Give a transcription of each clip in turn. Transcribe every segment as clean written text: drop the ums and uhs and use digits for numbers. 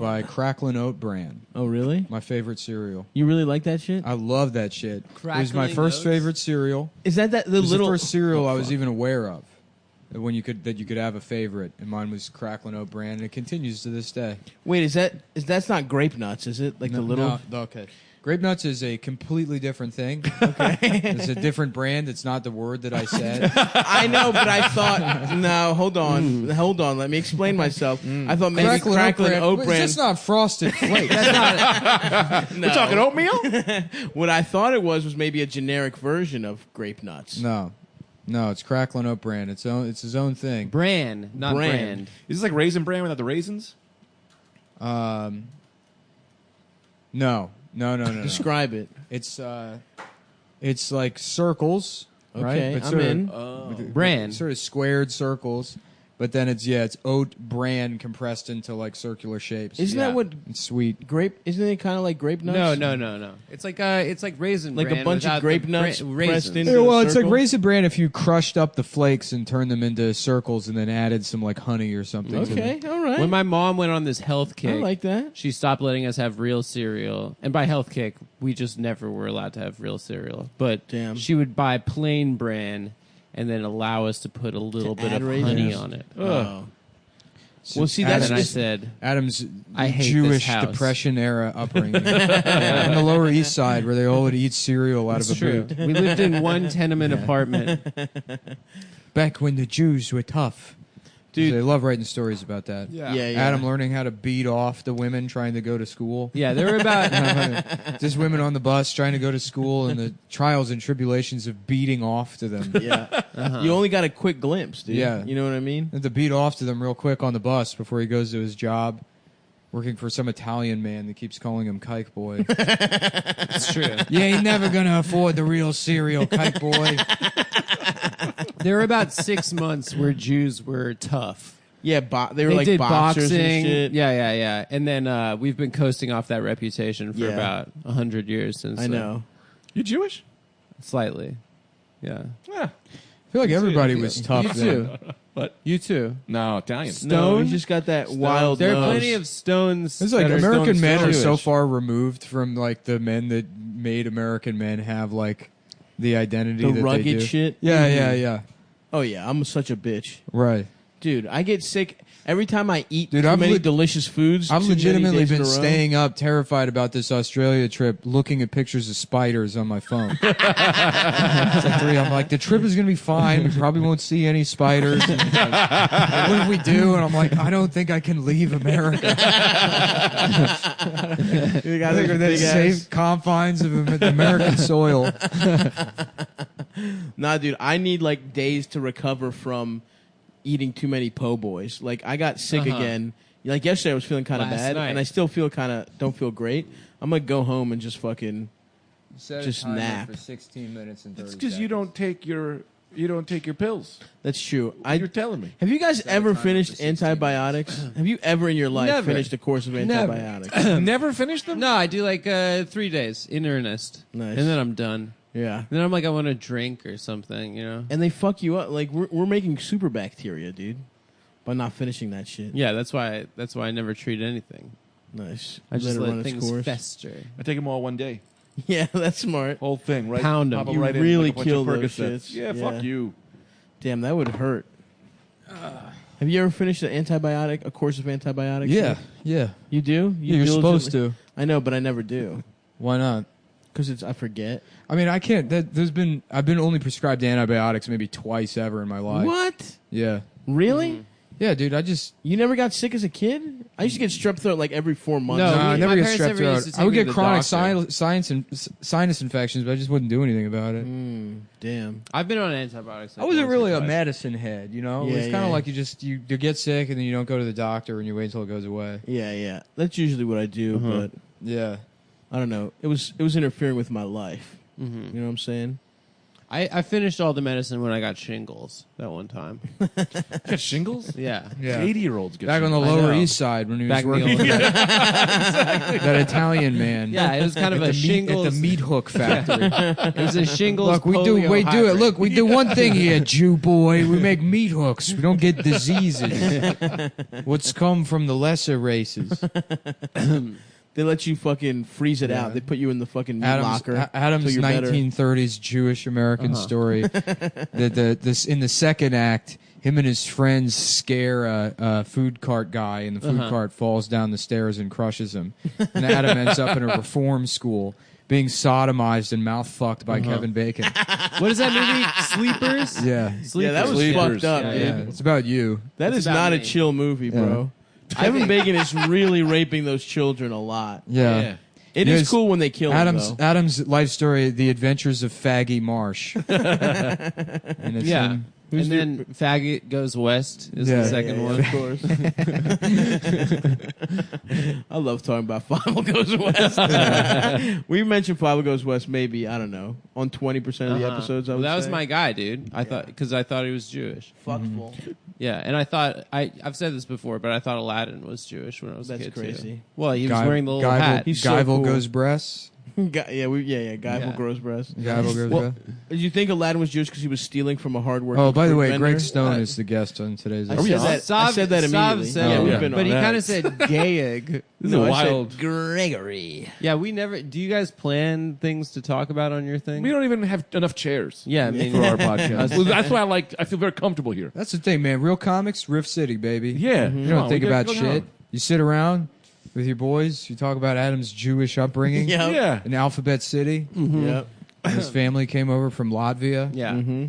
by Cracklin' Oat Bran. Oh, really? My favorite cereal. You really like that shit? I love that shit. It was my Crackling first Oats? favorite cereal. Is that the It was little the first cereal I was even aware of. When you could have a favorite, and mine was Cracklin' Oat Bran, and it continues to this day. Wait, that's not grape nuts, is it? Like the little. No, okay. Grape Nuts is a completely different thing. Okay, it's a different brand. It's not the word that I said. I know, but I thought. No, hold on. Let me explain myself. I thought maybe Cracklin' Oat Bran. It's just not Frosted Flakes. No. We're talking oatmeal? What I thought it was maybe a generic version of grape nuts. No, it's Cracklin' Oat Bran. It's his own thing. Bran, not brand. Is this like Raisin Bran without the raisins? No. Describe it. It's like circles, right? Okay, But I'm sort of- in. Bran. sort of squared circles, but then it's oat bran compressed into like circular shapes. Isn't that what It's sweet. grape? Isn't it kind of like grape nuts? No. It's like raisin Like a bran bunch of without grape the nuts raisins. pressed into- Yeah, well, a it's like circle? Raisin Bran if you crushed up the flakes and turned them into circles and then added some like honey or something. to Okay, them. all right. When my mom went on this health kick, I like that. she stopped letting us have real cereal. And by health kick, we just never were allowed to have real cereal. But Damn. she would buy plain bran and then allow us to put a little bit add of raisins? honey on it. Oh. Well, see, that's And I just said, Adam's I hate Jewish this house. Depression era upbringing on the Lower East Side, where they all would eat cereal out it's of a true. boot. We lived in one tenement apartment. Back when the Jews were tough. Dude. They love writing stories about that. yeah. Adam learning how to beat off the women trying to go to school. Yeah, there were about Just women on the bus trying to go to school and the trials and tribulations of beating off to them. Yeah. You only got a quick glimpse, dude. Yeah. You know what I mean? And to beat off to them real quick on the bus before he goes to his job, working for some Italian man that keeps calling him Kike Boy. it's true. You ain't never gonna afford the real cereal, Kike Boy. There were about 6 months where Jews were tough. Yeah, they were like did boxers boxing. and shit. Yeah. And then we've been coasting off that reputation for Yeah. about 100 years since. I know. You Jewish? Slightly. Yeah. Yeah. I feel like everybody was tough You then. too. What? You too. No, Italian. No, Stone? he's just got that wild There are nose. plenty of stones. It's like that are American stone men are Jewish. so far removed from like the men that made American men have like the identity The that rugged they do. shit? Yeah, Mhm. yeah. Oh, yeah, I'm such a bitch. Right. Dude, I get sick every time I eat Dude, too I've many le- delicious foods. I've too many legitimately days in been a row. staying up terrified about this Australia trip looking at pictures of spiders on my phone. It's like I'm like, the trip is going to be fine. We probably won't see any spiders. And it's like, what if we do? And I'm like, I don't think I can leave America. You got I think those we're the big safe ass- confines of American soil. Nah, dude, I need like days to recover from eating too many po' boys. Like I got sick again. Like yesterday, I was feeling kind of Last bad, night. and I still feel don't feel great. I'm gonna go home and just fucking. Just nap. for 16 minutes and 30 It's because you don't take your pills. That's true. You're telling me. Have you guys ever timer finished for 16 antibiotics? Have you ever in your life Never. finished a course of Never. antibiotics? Never finished them? No, I do like 3 days in earnest. Nice. And then I'm done. Yeah. Then I'm like, I want to drink or something, you know? And they fuck you up. Like we're making super bacteria, dude, by not finishing that shit. Yeah, that's why I never treat anything. Nice. I just it run let its things course. fester. I take them all one day. Yeah, that's smart. Whole thing, right? Pound 'em. Pop 'em You right in, really like a bunch kill of those Percocets. shits. Yeah, Yeah. fuck you. Damn, that would hurt. Have you ever finished a course of antibiotics? Yeah, yeah. You do? You're supposed to. I know, but I never do. Why not? Because I forget. I mean, I can't. I've been only prescribed antibiotics maybe twice ever in my life. What? Yeah. Really? Yeah, dude. I just You never got sick as a kid? I used to get strep throat like every 4 months. No, I my never get parents strep never used throat. to I would take me get to the chronic doctor. sinus infections, but I just wouldn't do anything about it. Damn. I've been on antibiotics. I wasn't really a medicine head, you know. Yeah, It's kind of yeah. like you get sick and then you don't go to the doctor and you wait until it goes away. Yeah, yeah. That's usually what I do, but Yeah. I don't know. It was interfering with my life. You know what I'm saying? I finished all the medicine when I got shingles that one time. Got shingles? Yeah. Yeah. 80-year-olds get Back on the shingles. Lower know. East Side when he was Back in the working old with that Italian man. Yeah, it was kind of at a the shingles. at the meat hook factory. It was a shingles. Look, we do polio it. hybrid. Look, we do one thing here, Jew boy. We make meat hooks. We don't get diseases. What's come from the lesser races? They let you fucking freeze it Yeah. out. They put you in the fucking meat locker. Adam's till you're better. 1930s Jewish American story. This in the second act, him and his friends scare a food cart guy, and the food cart falls down the stairs and crushes him. And Adam ends up in a reform school, being sodomized and mouth fucked by Kevin Bacon. What is that movie? Sleepers. Yeah, Yeah, that was Sleepers. fucked up, Yeah, dude. yeah. It's about you. That It's is about not a me. chill movie, bro. Kevin Bacon is really raping those children a lot. Yeah. It Yes. is cool when they kill Adam's him, though. Adam's life story: The Adventures of Faggy Marsh. And it's Yeah. him. And then Faggot Goes West is Yeah. the second one. Of course. I love talking about Five Goes West. We mentioned Five Goes West maybe, I don't know, on 20% of the episodes, I Well, would that was say. my guy, dude. I thought because I thought he was Jewish. Fuckful. Yeah, and I thought I've said this before, but I thought Aladdin was Jewish when I was That's a kid crazy. too. Well, he was Guy- wearing the little Guyvel- hat. He's so Guyvel cool. goes breasts. Guy Yeah. grows breasts. Guyvel goes Well, breasts. Did you think Aladdin was Jewish because he was stealing from a hardworking Oh, by the fruit way, vendor? Greg Stone is the guest on today's I episode. said that, I said that immediately. Said Yeah, it, we've been but on he that. kind of said Gayeg. This is No, a I wild. said Gregory. Yeah, we never. Do you guys plan things to talk about on your thing? We don't even have enough chairs Yeah, I mean, for our podcast. Well, that's why I feel very comfortable here. That's the thing, man. Real comics, Rift City, baby. Yeah. You don't think about shit. You sit around with your boys. You talk about Adam's Jewish upbringing. Yeah. Yeah. In Alphabet City. Yep. His family came over from Latvia. yeah. Mm-hmm.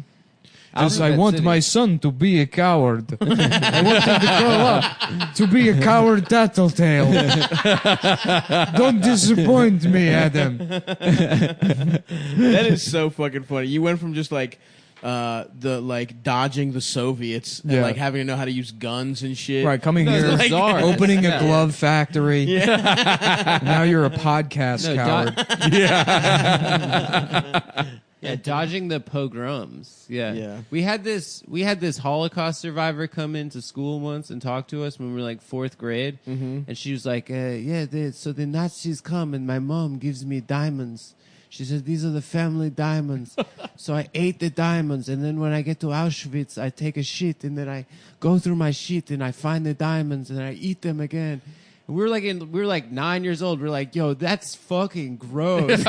Because I Alphabet want City. my son to be a coward. I want him to grow up to be a coward tattletale. Don't disappoint me, Adam. That is so fucking funny. You went from just like dodging the Soviets and Yeah. like having to know how to use guns and shit. Right, coming No, here, it's bizarre. opening a Yeah. glove factory. Now you're a podcast No, coward. Yeah, dodging the pogroms. Yeah. Yeah. We had this Holocaust survivor come into school once and talk to us when we were like 4th grade. Mm-hmm. And she was like, so the Nazis come and my mom gives me diamonds. She said, these are the family diamonds. So I ate the diamonds. And then when I get to Auschwitz, I take a shit. And then I go through my shit and I find the diamonds and I eat them again. And we were like 9 years old. We were like, yo, that's fucking gross.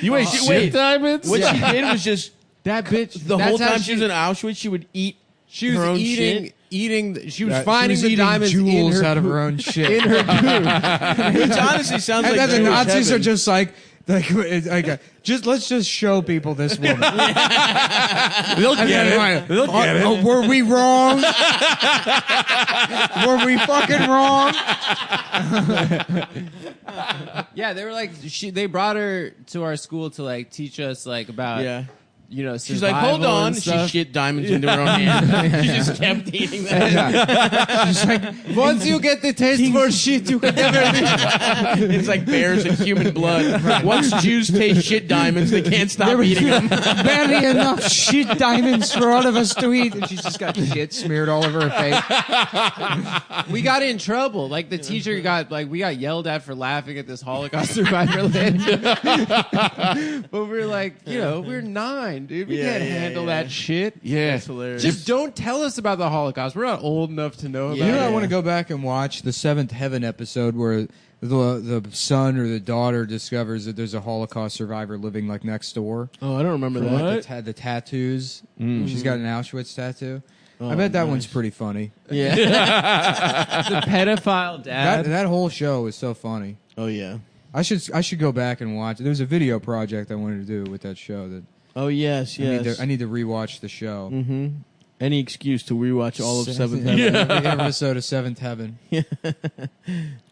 You ate shit diamonds? What she did was just That bitch. the that's whole how time she was in Auschwitz, she would eat. She her was own eating, shit? she was She finding was the eating diamonds in jewels her out of poop- her own shit. in her poop. Which honestly sounds And like then the Jewish Nazis are heaven. just like let's just show people this woman. They'll get it. They'll get it. Oh, were we wrong? Were we fucking wrong? Yeah, they were like they brought her to our school to like teach us like about Yeah. She's like, hold survival on. and She stuff. shit diamonds into her own hand. She just kept eating them. She's like, Once you get the taste for shit, you can never. It's like bears and human blood. Once Jews taste shit diamonds, they can't stop eating them. barely enough shit diamonds for all of us to eat. And she's just got shit smeared all over her face. We got in trouble. Like the teacher we got yelled at for laughing at this Holocaust survivor lady. But we're like, we're 9, dude. We Yeah, can't yeah, handle yeah. that shit. Yeah. That's hilarious. Just don't tell us about the Holocaust. We're not old enough to know about You know, it. I want to go back and watch the Seventh Heaven episode where the son or the daughter discovers that there's a Holocaust survivor living like next door. Oh, I don't remember Like that. the tattoos. She's got an Auschwitz tattoo. I bet that one's pretty funny. Yeah. The pedophile dad. That whole show is so funny. Oh, yeah. I should go back and watch it. There was a video project I wanted to do with that show that Oh, yes, yes. I need to rewatch the show. Mm-hmm. Any excuse to rewatch all of Seventh Every Heaven. episode of Seventh Heaven.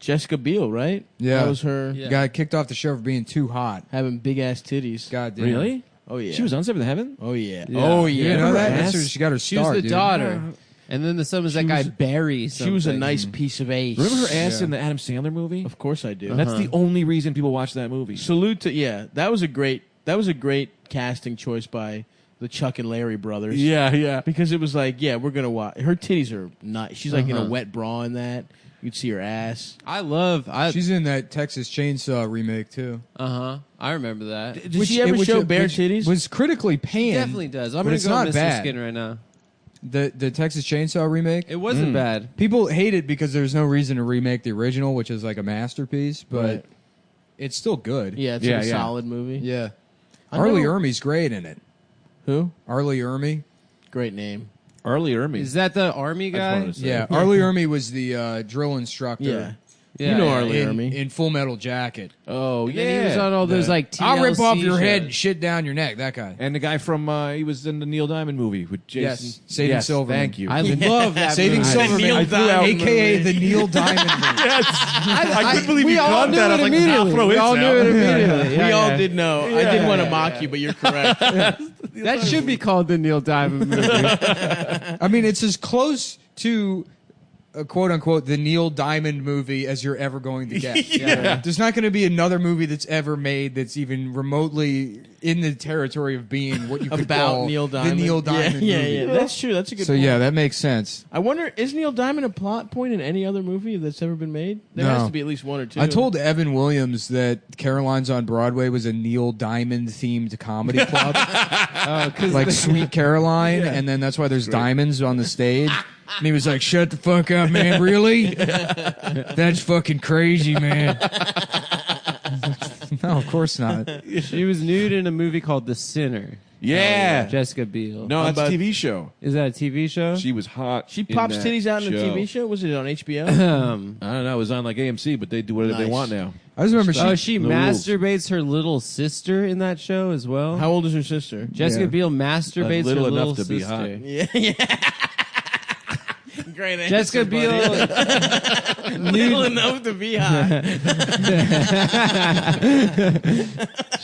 Jessica Biel, right? Yeah. That was her Yeah. Got kicked off the show for being too hot. having big-ass titties. God damn. Really? Oh, yeah. She was on Seventh Heaven? Oh, yeah. Yeah. Oh, You yeah. didn't know that? Ass? That's where she got her She start, was the dude. daughter. And then the son was that She guy was- Barry. She was a something. nice piece of ace. Remember her ass Yeah. in the Adam Sandler movie? Of course I do. That's the only reason people watch that movie. Salute to, yeah, that was a great that was a great casting choice by the Chuck and Larry brothers. Yeah. Because it was like, yeah, we're gonna watch. Her titties are nice. She's like in a Uh-huh. wet bra in that. You'd see her ass. She's in that Texas Chainsaw remake too. I remember that. Did she ever show bare titties? Was critically panned. Definitely does. I'm but gonna it's go not Mr. bad. Skin right now. The Texas Chainsaw remake. It wasn't bad. People hate it because there's no reason to remake the original, which is like a masterpiece, but Right. it's still good. Yeah, it's Yeah, like a yeah. solid movie. Yeah. I Arlie know- Ermey's great in it. Who? Arlie Ermey. Great name. Arlie Ermey. Is that the army I just guy? wanted to say. Yeah, Arlie Ermey was the drill instructor. Yeah. Yeah, You know yeah. Arlie in, Ermey. in Full Metal Jacket. Oh, And yeah. then he was on all those like TLC I'll rip off your head and shows. shit down your neck. That guy. And the guy from he was in the Neil Diamond movie with Jason. Yes, Saving Silverman. Thank you. I love that. Saving movie. Silverman, Neil Diamond aka movie. the Neil Diamond movie. I couldn't believe we you all caught knew that. I it was like, immediately. Afro We is all now. knew it immediately. We Yeah, all yeah. did know. I didn't want to mock you, but you're correct. That should be called the Neil Diamond movie. I mean, it's as close to a quote unquote the Neil Diamond movie as you're ever going to get. Yeah. There's not going to be another movie that's ever made that's even remotely in the territory of being what you could About call Neil Diamond. the Neil Diamond yeah, movie. yeah. That's true. That's a good So point. yeah, that makes sense. I wonder, is Neil Diamond a plot point in any other movie that's ever been made? There No. has to be at least one or two. I told Evan Williams that Caroline's on Broadway was a Neil Diamond themed comedy club, like Sweet Caroline, and then that's why there's diamonds on the stage. And he was like, "Shut the fuck up, man! Really? That's fucking crazy, man." No, of course not. She was nude in a movie called The Sinner. Yeah. Jessica Biel. No, that's about- a TV show. Is that a TV show? She was hot. She in pops that titties out in a TV show? Was it on HBO? I don't know. It was on like AMC, but they do whatever they Nice. want now. I just remember she the rules. masturbates her little sister in that show as well. How old is her sister? Jessica Yeah. Biel masturbates Little her enough little to be sister. hot. Yeah, yeah. Great answer, Jessica buddy. Biel Little enough to be hot.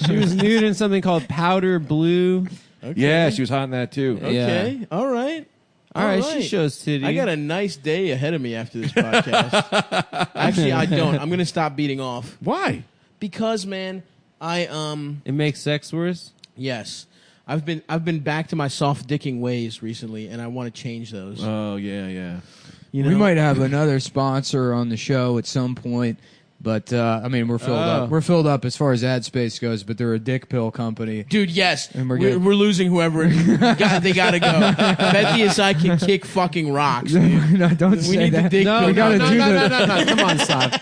She was nude in something called Powder Blue. Okay. Yeah, she was hot in that too. Okay. All right. All right, she shows titty. I got a nice day ahead of me after this podcast. Actually, I don't. I'm going to stop beating off Why? because, man, It makes sex worse. yes, I've been back to my soft dicking ways recently, and I want to change those. Oh yeah, yeah. You know? we might have another sponsor on the show at some point. But I mean, we're filled up. We're filled up as far as ad space goes. But they're a dick pill company. Dude, yes, And we're we're, good. we're losing whoever. They gotta go. Betty and I can kick fucking rocks. Dude. No, don't We say need the that. dick No, pill. we gotta no, do no, the- no, no, no. Come on, stop.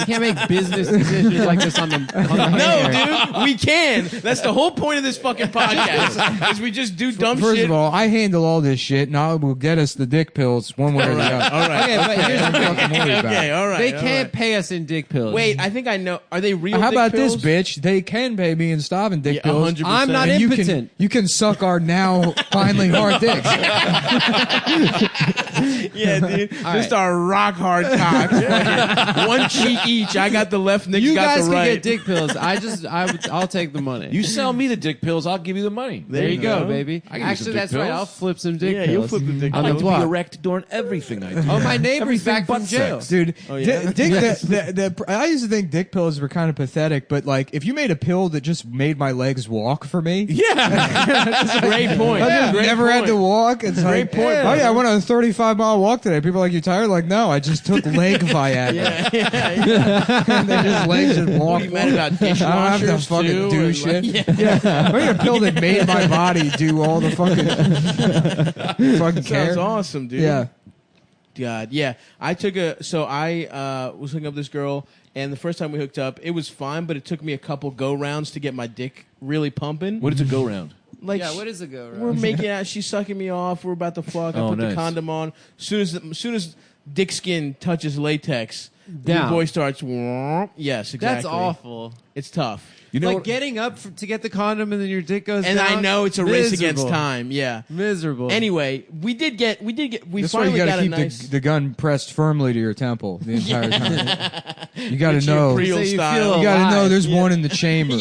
You can't make business decisions like this on the No, air. dude, we can. That's the whole point of this fucking podcast. Is we just do dumb First shit. of all, I handle all this shit. Now will get us the dick pills one way or the other. all right. Okay, but here's the thing. Fucking worry about Okay, it. all right. They all can't right. pay us in dick pills. Wait, I think I know. Are they real? How dick about pills? this, bitch? They can pay me in Stavin dick Yeah, pills. 100%. I'm not And impotent. you can suck our now finally hard dicks. Yeah, dude. All Just right. our rock hard cocks. Fucking one cheek each. I got the left, Nick's You got guys the can right. get dick pills. I'll take the money. You sell me the dick pills, I'll give you the money. there you go, baby. I can use some Actually, dick that's right. pills. I'll flip some dick Yeah, pills. you'll flip the dick on the pills. Be block. erect during everything I do. Oh, my neighbor's Everything back from but jail. sex. Dude, Oh, yeah? I used to think dick pills were kind of pathetic, but like if you made a pill that just made my legs walk for me, Great point. I Great never had point. to walk. It's Great like, point, oh brother. yeah, I went on a 35-mile walk today. People are like, you tired? Like, no, I just took leg Viagra. Yeah. They just legs just walk. What are you mad about I don't have to dishwashers fucking too? do And, shit. like, Yeah, I need a pill that made my body do all the fucking care. Sounds awesome, dude. Yeah. God, yeah. I was hooking up with this girl, and the first time we hooked up, it was fine, but it took me a couple go rounds to get my dick really pumping. What is a go round? Like, Yeah, what is a go we're round? making out. She's sucking me off. We're about to fuck. I Oh, put the nice. condom on. As soon as dick skin touches latex, Down. the boy starts. Yes, exactly. That's awful. It's tough. You know like what? getting up to get the condom and then your dick goes And down. I know it's a race against Miserable. time. Yeah. Miserable. Anyway, we That's why you finally got got to a keep nice. the gun pressed firmly to your temple the entire time. You got to Get your know. Creole So you style. feel You got to know alive. there's one in the chamber.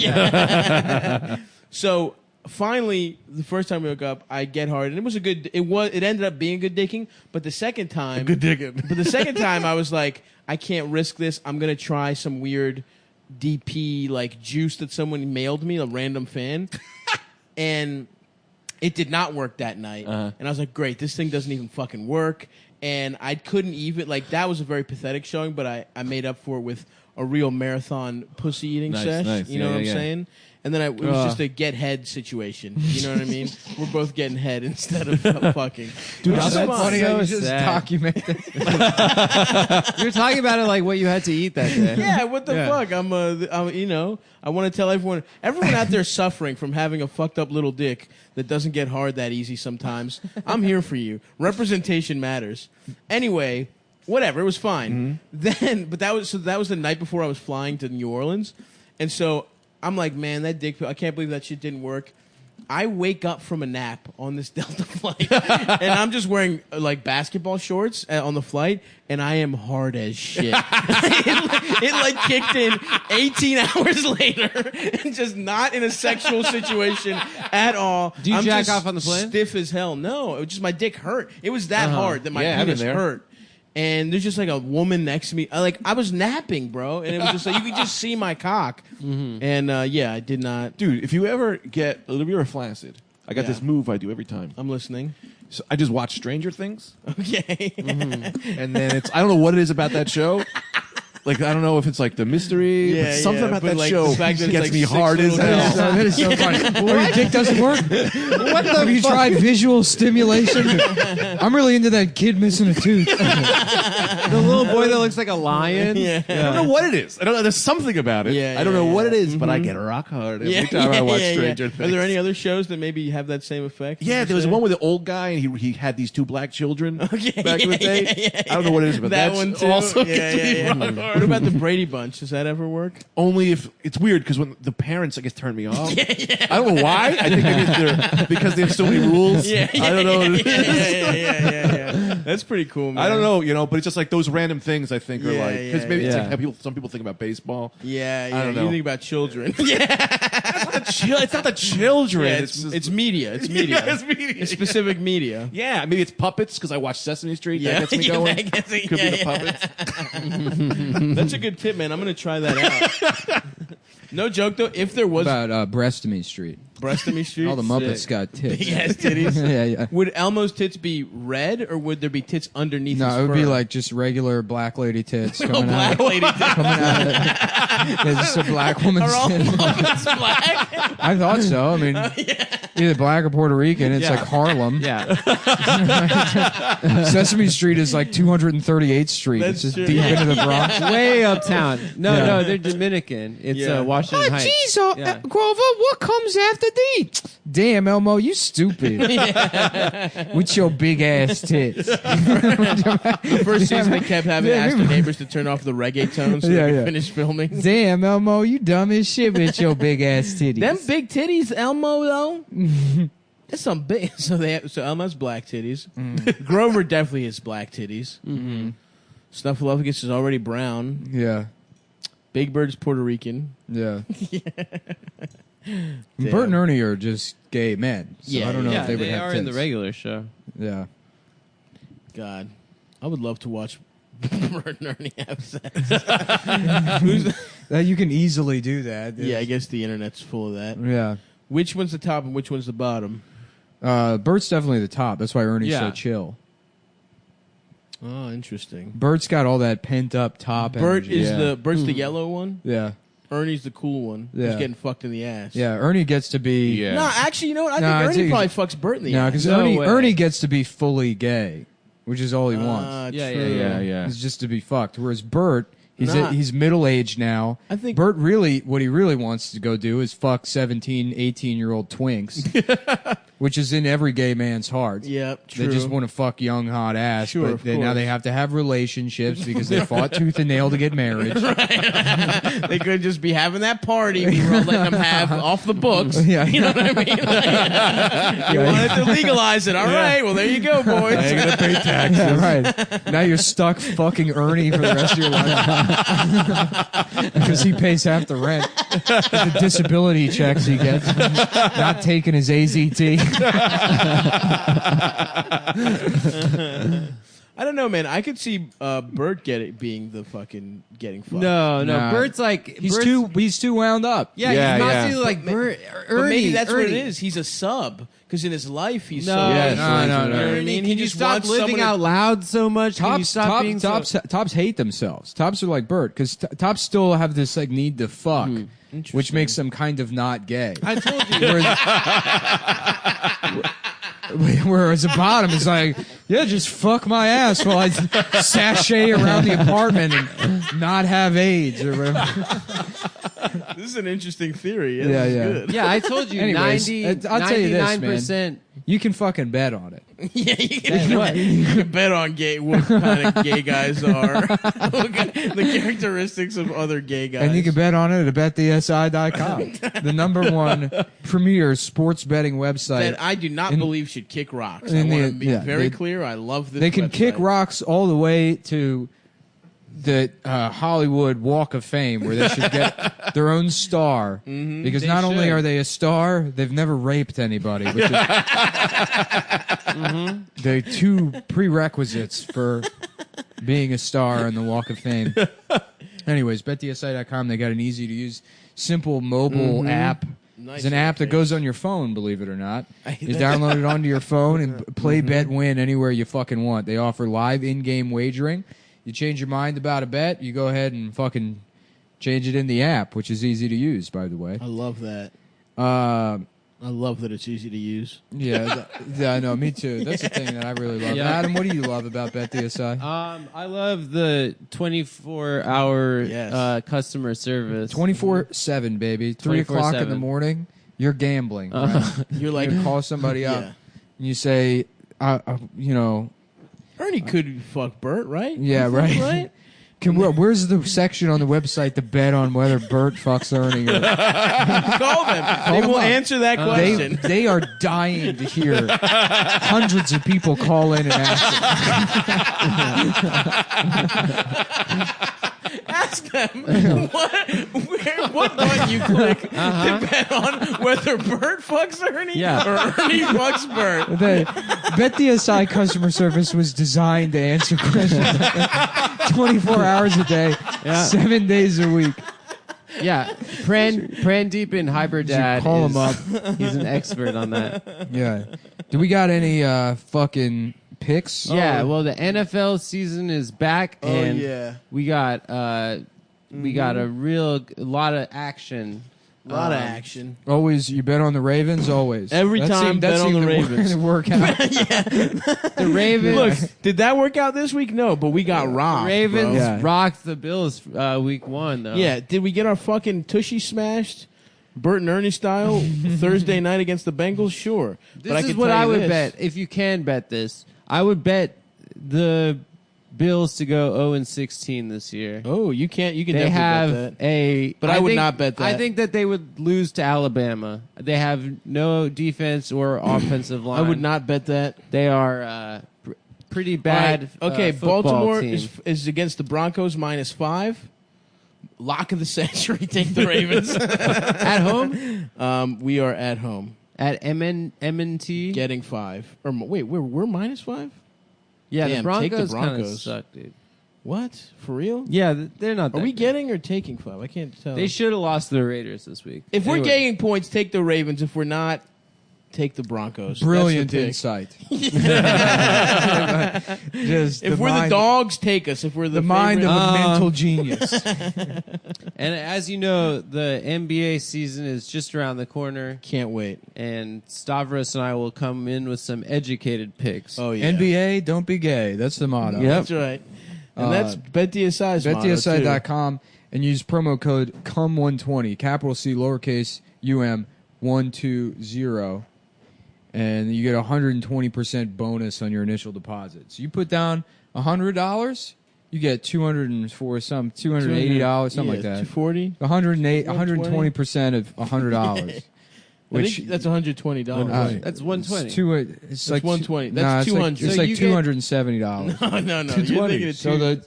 So finally, the first time we hooked up, I get hard, and it was a good. It ended up being good dicking, but the second time, Good digging. But the second time, I was like, I can't risk this. I'm gonna try some weird DP like juice that someone mailed me, a random fan, and it did not work that night. And I was like, great, this thing doesn't even fucking work. And I couldn't even that was a very pathetic showing, but I made up for it with a real marathon pussy eating sesh. Nice. You know what I'm saying? And then it was just a get head situation. You know what I mean? We're both getting head instead of fucking. Dude, that's so funny how you so just sad. document this. You're talking about it like what you had to eat that day. Yeah, what the Yeah. fuck? I'm I want to tell everyone out there suffering from having a fucked up little dick that doesn't get hard that easy sometimes. I'm here for you. Representation matters. Anyway, whatever, it was fine. Then, but that was the night before I was flying to New Orleans, and so I'm like, man, that dick pill, I can't believe that shit didn't work. I wake up from a nap on this Delta flight, and I'm just wearing like basketball shorts on the flight, and I am hard as shit. it like kicked in 18 hours later, and just not in a sexual situation at all. Do you I'm jack just off on the plane? Stiff as hell. No, it was just my dick hurt. It was that hard that my Yeah, I've been penis there. hurt. And there's just like a woman next to me. I was napping, bro, and it was just like you could just see my cock. And yeah, I did not. Dude, if you ever get a little bit flaccid, I got Yeah. this move I do every time. I'm listening. So I just watch Stranger Things, Okay. and then I don't know what it is about that show. Like, I don't know if it's like the mystery, Yeah, but something yeah, about but that like show the fact that it's gets like me 6 hard as little hell. girls. That is so funny. Your dick doesn't work? What the Have you tried visual stimulation? I'm really into that kid missing a tooth. The little boy that looks like a lion. Yeah. I don't know what it is. I don't know. There's something about it. Yeah, I don't know yeah, what yeah. it is, but I get rock hard every time I watch Stranger Things. Are there any other shows that maybe have that same effect? Yeah, there was one with the old guy, and he had these 2 black children Okay, back in the day. I don't know what it is, but that that's one too. also Yeah, gets me yeah, rock yeah. hard. What about the Brady Bunch? Does that ever work? Only if it's weird because when the parents, I guess, turn me off. I don't know why. I think maybe it's because they have so many rules. Yeah, I don't know what it is. yeah. That's pretty cool, man. I don't know, but it's just like those random things I think are Yeah, like because yeah, maybe it's yeah. like how some people think about baseball. Yeah, I don't know. You think about children. It's not the children. Yeah, it's just, it's media. It's media. Yeah, it's media. It's specific media. yeah, maybe it's puppets because I watch Sesame Street. Yeah, That gets me yeah, going. that gets me- Could yeah, be the yeah. puppets. That's a good tip, man. I'm gonna try that out. No joke though. If there was About Breastomy Street. Breastomy Street, All the Muppets sick. got tits. big ass titties. yeah, yeah. Would Elmo's tits be red, or would there be tits underneath? his No, it would be fur? like just regular black lady tits oh, coming black out. lady tits. Coming out of yeah, just a black woman's Are all tit. Muppets black? I thought so. I mean, either black or Puerto Rican. It's Yeah. like Harlem. Yeah. Sesame Street is like 238th Street. That's it's just true. deep into the Bronx. Way uptown. No, Yeah. no, they're Dominican. It's Yeah. Washington Heights. Jeez, Yeah. Grover, what comes after D? Damn, Elmo, you stupid. With your big ass tits. The first season, they kept having to Yeah, ask the remember- neighbors to turn off the reggaeton so Yeah, they could yeah. finish filming. Damn, Elmo, you dumb as shit with your big ass titties. Them big titties, Elmo though. That's some big. So Elmo's black titties. Grover definitely has black titties. Snuffleupagus is already brown. Yeah, Big Bird's Puerto Rican. yeah. Bert and Ernie are just gay men. So Yeah, I don't know Yeah, if they would have are tits. in the regular show. Yeah. God, I would love to watch Bert and Ernie have sex. You can easily do that. Yeah, I guess the internet's full of that. Yeah. Which one's the top and which one's the bottom? Bert's definitely the top. That's why Ernie's so Yeah. chill. Oh, interesting. Bert's got all that pent up top Bert energy. is Yeah. Bert's the yellow one. Yeah. Ernie's the cool one. Who's Yeah. getting fucked in the ass. Yeah, Ernie gets to be... Yeah. No, actually, you know what? I No, I think Ernie think- probably fucks Bert in the No, ass. because No Ernie, way. Ernie gets to be fully gay, which is all he wants. Yeah, true. yeah. He's just to be fucked. Whereas Bert, Nah. he's middle-aged now. I think- Bert really, what he really wants to go do is fuck 17, 18-year-old twinks, which is in every gay man's heart. Yep, true. They just want to fuck young, hot ass, Sure, but of now course. they have to have relationships because they fought tooth and nail to get married. They could just be having that party we were letting them have off the books. Yeah. You know what I mean? Like, you wanted to legalize it. All right, well, there you go, boys. I ain't gonna pay taxes. Yeah, right. Now you're stuck fucking Ernie for the rest of your life because he pays half the rent. The disability checks he gets, not taking his AZT. I don't know, man. I could see Bert being the fucking getting fucked. No, Nah. Bert's like He's Bert's, too wound up. Yeah, Yeah, he's not yeah. too like Bert. But maybe that's what it Ernie. is. He's a sub because in his life he's No, so. Yes, no, right, no, right, no. You know right. what I mean? Can you stop wants living someone out loud so much? Can you Tops, stop being tops hate themselves. Tops are like Bert because tops still have this like need to fuck, which makes them kind of not gay. I told you. Whereas the bottom is like, yeah, just fuck my ass while I sashay around the apartment and not have AIDS or whatever. This is an interesting theory. Yeah, This is yeah. good. Yeah, I told you. Anyways, 90, I'll tell you this, 99%. You can fucking bet on it. Yeah, you can bet on what kind of gay guys are. The characteristics of other gay guys. And you can bet on it at betthesi.com, the number one premier sports betting website. that I do not believe should kick rocks. I in want the- to be yeah, very they- clear. I love this. They can website. kick rocks all the way to the Hollywood Walk of Fame, where they should get their own star. Because They not only should. are they a star, they've never raped anybody. Which is the two prerequisites for being a star in the Walk of Fame. Anyways, betdsi.com, they got an easy to use, simple mobile app. Nice It's an app that interface. goes on your phone, believe it or not. You that's- download it onto your phone and play, bet, win anywhere you fucking want. They offer live in-game wagering. You change your mind about a bet, you go ahead and fucking change it in the app, which is easy to use, by the way. I love that. Uh, I love that it's easy to use. yeah, yeah, I know, me too. That's the thing that I really love. Yeah. Adam, what do you love about BetDSI? I love the 24-hour Yes. customer service. 24/7, baby. 3 o'clock in the 24/7. morning, you're gambling. Right? You're like, You call somebody up, yeah. and you say, you know, Ernie could fuck Bert, right? yeah, You think, right. Where's the section on the website to bet on whether Bert fucks Ernie? Or, Call them. They them will up. answer that question. they are dying to hear hundreds of people call in and ask. Ask them what button you click to bet on whether Bert fucks Ernie Yeah. or Ernie fucks Bert. The BetDSI customer service was designed to answer questions 24 hours a day, 7 days a week. Yeah, Prandeep in Hyberdad. call him up. He's an expert on that. Yeah. Do we got any fucking picks? Yeah, well, the NFL season is back, and yeah. we got a lot of action. A lot of action. Always, you bet on the Ravens. Always. Every time, bet on the Ravens. To work out. The Ravens. Look, did that work out this week? No, but we got robbed. Ravens bro. Yeah. rocked the Bills week 1, though. Yeah, did we get our fucking tushy smashed? Bert and Ernie style Thursday night against the Bengals? Sure. This but I is can what tell I you would this. bet. If you can bet this, I would bet the Bills to go 0-16 this year. Oh, you can't. You can They definitely have bet that. but I would not bet that. I think that they would lose to Alabama. They have no defense or offensive line. I would not bet that. They are pretty bad. All right. Okay, football Baltimore team. is against the Broncos -5. Lock of the century. Take the Ravens. at home We are at home at M&T. getting 5. Or wait, we're -5. Yeah, Damn, the take the Broncos kind of Broncos. suck, dude. What? For real? Yeah, they're not. Are that we good. getting or taking 5? I can't tell. They should have lost to the Raiders this week. If we're Anyway. getting points, take the Ravens. If we're not, take the Broncos. Brilliant That's the insight. Just pick. If we're the mind- dogs, take us. If we're the mind favorite, of a mental genius. And as you know, the NBA season is just around the corner, can't wait. and Stavros and I will come in with some educated picks. Oh yeah, NBA, don't be gay. That's the motto. Yep. that's right. And that's BetDSI's motto, too. BetDSI.com and use promo code CUM120, capital C, lowercase UM 120, and you get 120% bonus on your initial deposit. So you put down $100, you get $280, something like that. 240. 108, 120% of $100. I think that's $120. That's 120. It's That's like 120. Nah, That's it's like- 200. It's So like you get- $270. No. You're thinking of So the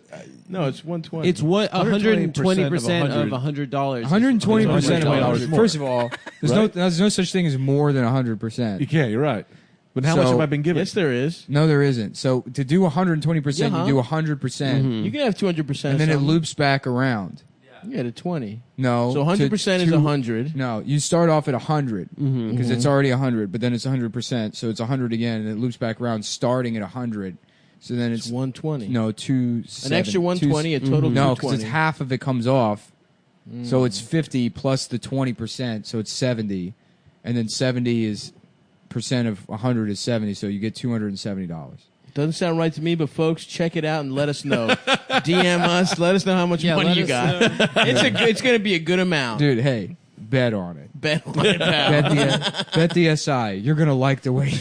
no, it's 120. It's what 120% 120% of $100. 120% of $100 $100. more. First of all, there's no such thing as more than 100%. You can't. You're right. But how much So- have I been given? Yes, there is. No, there isn't. So to do 120%, Yeah, you do 100%, You can have 200%, and then it something. loops back around. Yeah, to 20. No, So 100% is 100. No, you start off at 100 because it's already 100, but then it's 100%, so it's 100 again, and it loops back around, starting at 100. So then It's it's 120. no An extra 120, a total of No, because 220. it's half of it comes off, so it's 50 plus the 20%, so it's 70, and then 70 is percent of 100 is 70, so you get $270. Doesn't sound right to me, but folks, check it out and let us know. DM us. Let us know how much money let you us got. It's going to be a good amount. Dude, hey, bet on it. Bet on it, pal. Bet the SI. You're gonna like the way.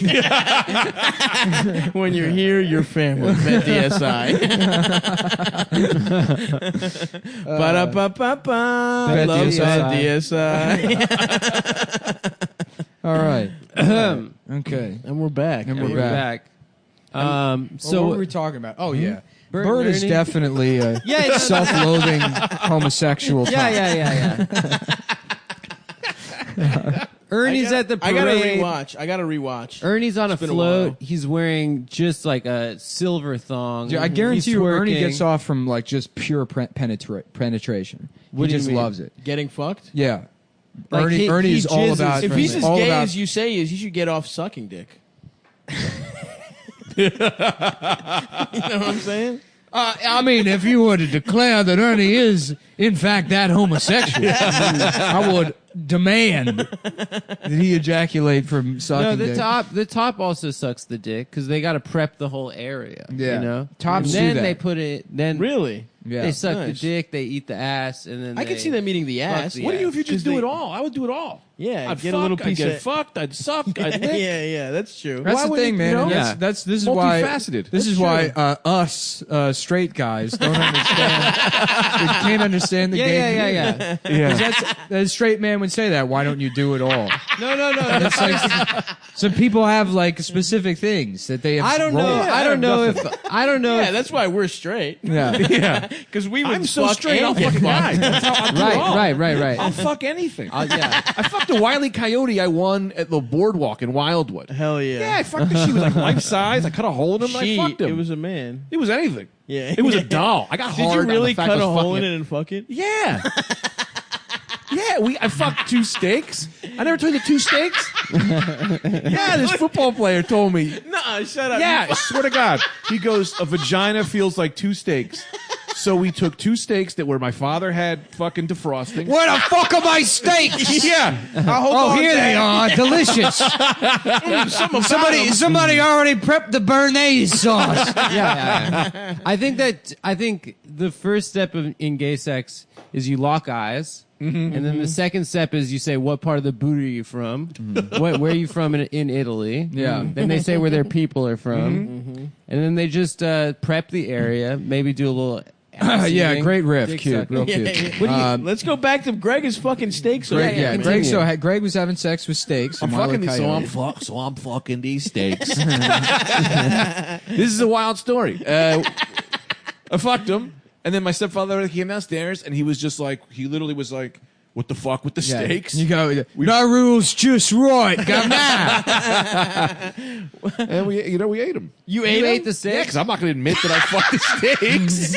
When you're here, your family. Bet DSI. Ba-da-ba-ba-ba. Bet Love DSI. Bet DSI. All right. Okay. And we're back. And We're we're back. So So what were we talking about? Oh yeah, Bert Bert and is Ernie? definitely a Yeah, yeah. self-loathing homosexual. yeah. Ernie's at the I parade. gotta rewatch. Ernie's on a been a float. while. He's wearing just like a silver thong. Dude, I guarantee He's you, Ernie twerking. gets off from like just pure penetration. What He do you just mean? Loves it. Getting fucked? Yeah. Like, Ernie's he all jizzes about. If he's as all gay about, as you say he is, he should get off sucking dick. You know what I'm saying? I mean, if you were to declare that Ernie is, in fact, that homosexual, I would demand that he ejaculate from sucking No, dick. the top also sucks the dick because they got to prep the whole area. Yeah. You know, Tops and do then that. they put it. Then Really? Yeah. they suck Nice. the dick. They eat the ass, and then I can see them eating the ass. the What do you if you just 'Cause do they- it all? I would do it all. Yeah, I'd get fuck, a little piece I'd get of fucked. I'd suck. I'd lick. yeah, that's true. That's Why the would thing, you- man. you know? and Yeah. this is why Multifaceted. this is That's why true. us straight guys don't understand. We can't understand the gay. yeah. Because a straight man would say that. Why don't you do it all? No. It's like some people have like specific things that they have. I don't know. rolled. I don't know if I don't know. Yeah, if, that's why we're straight. Yeah. Yeah. Because we would I'm so fuck straight. and I'll get fucking fucked. die. That's how I'll do it all. right. I'll fuck anything. Yeah. I fucked a Wile E. Coyote I won at the boardwalk in Wildwood. Hell yeah. Yeah, I fucked him. She was like life size. I cut a hole in him. She, and I fucked him. it was a man. It was anything. Yeah. It was a doll. I got Did hard. you on the really fact cut I a was hole in fucking it and fuck it? Yeah. Yeah, I fucked 2 steaks. I never told you the 2 steaks. Yeah, this football player told me. Nah, shut up. Yeah, I swear to God. He goes, a vagina feels like 2 steaks. So we took 2 steaks that were my father had fucking defrosting. Where the fuck are my steaks? Yeah. Oh, here they are, delicious. Somebody already prepped the béarnaise sauce. yeah. I think the first step in gay sex is you lock eyes. And then the second step is you say, what part of the boot are you from? Where are you from in Italy? Yeah. Then they say where their people are from. And then they just prep the area, maybe do a little... Yeah, great riff, dick cute, sucking. real Yeah, cute. yeah. What do you, let's go back to Greg is fucking steaks. Greg, yeah, Greg, continue. Greg was having sex with steaks. I'm and Wile E. fucking these, Coyote. so I'm fucking these steaks. This is a wild story. I fucked him, and then my stepfather came downstairs, and he was just like, he literally was like, "What the fuck with the Yeah. steaks?" You go, no rules, just right, governor. And we ate them. You You ate ate them? the Yeah, steak? because I'm not going to admit that I fucked the steaks.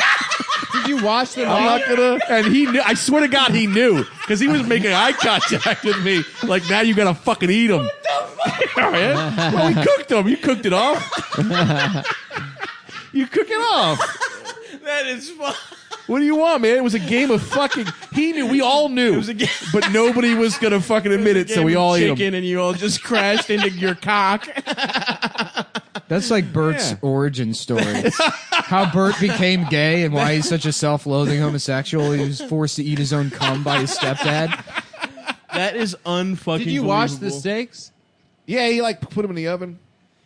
Did you wash them I'm off? not gonna. And he knew. I swear to God, he knew because he was making eye contact with me. Like, now you gotta fucking eat them. What the fuck? Well, we cooked them. You cooked it off. You cook it off. That is fun. What do you want, man? It was a game of fucking. He knew. We all knew. It was a game. But nobody was gonna fucking admit it. So we all ate chicken them. and you all just crashed into your cock. That's like Bert's Yeah. origin story. How Bert became gay and why he's such a self-loathing homosexual. He was forced to eat his own cum by his stepdad. That is unfucking. Did you wash the believable. steaks? Yeah, he like put them in the oven.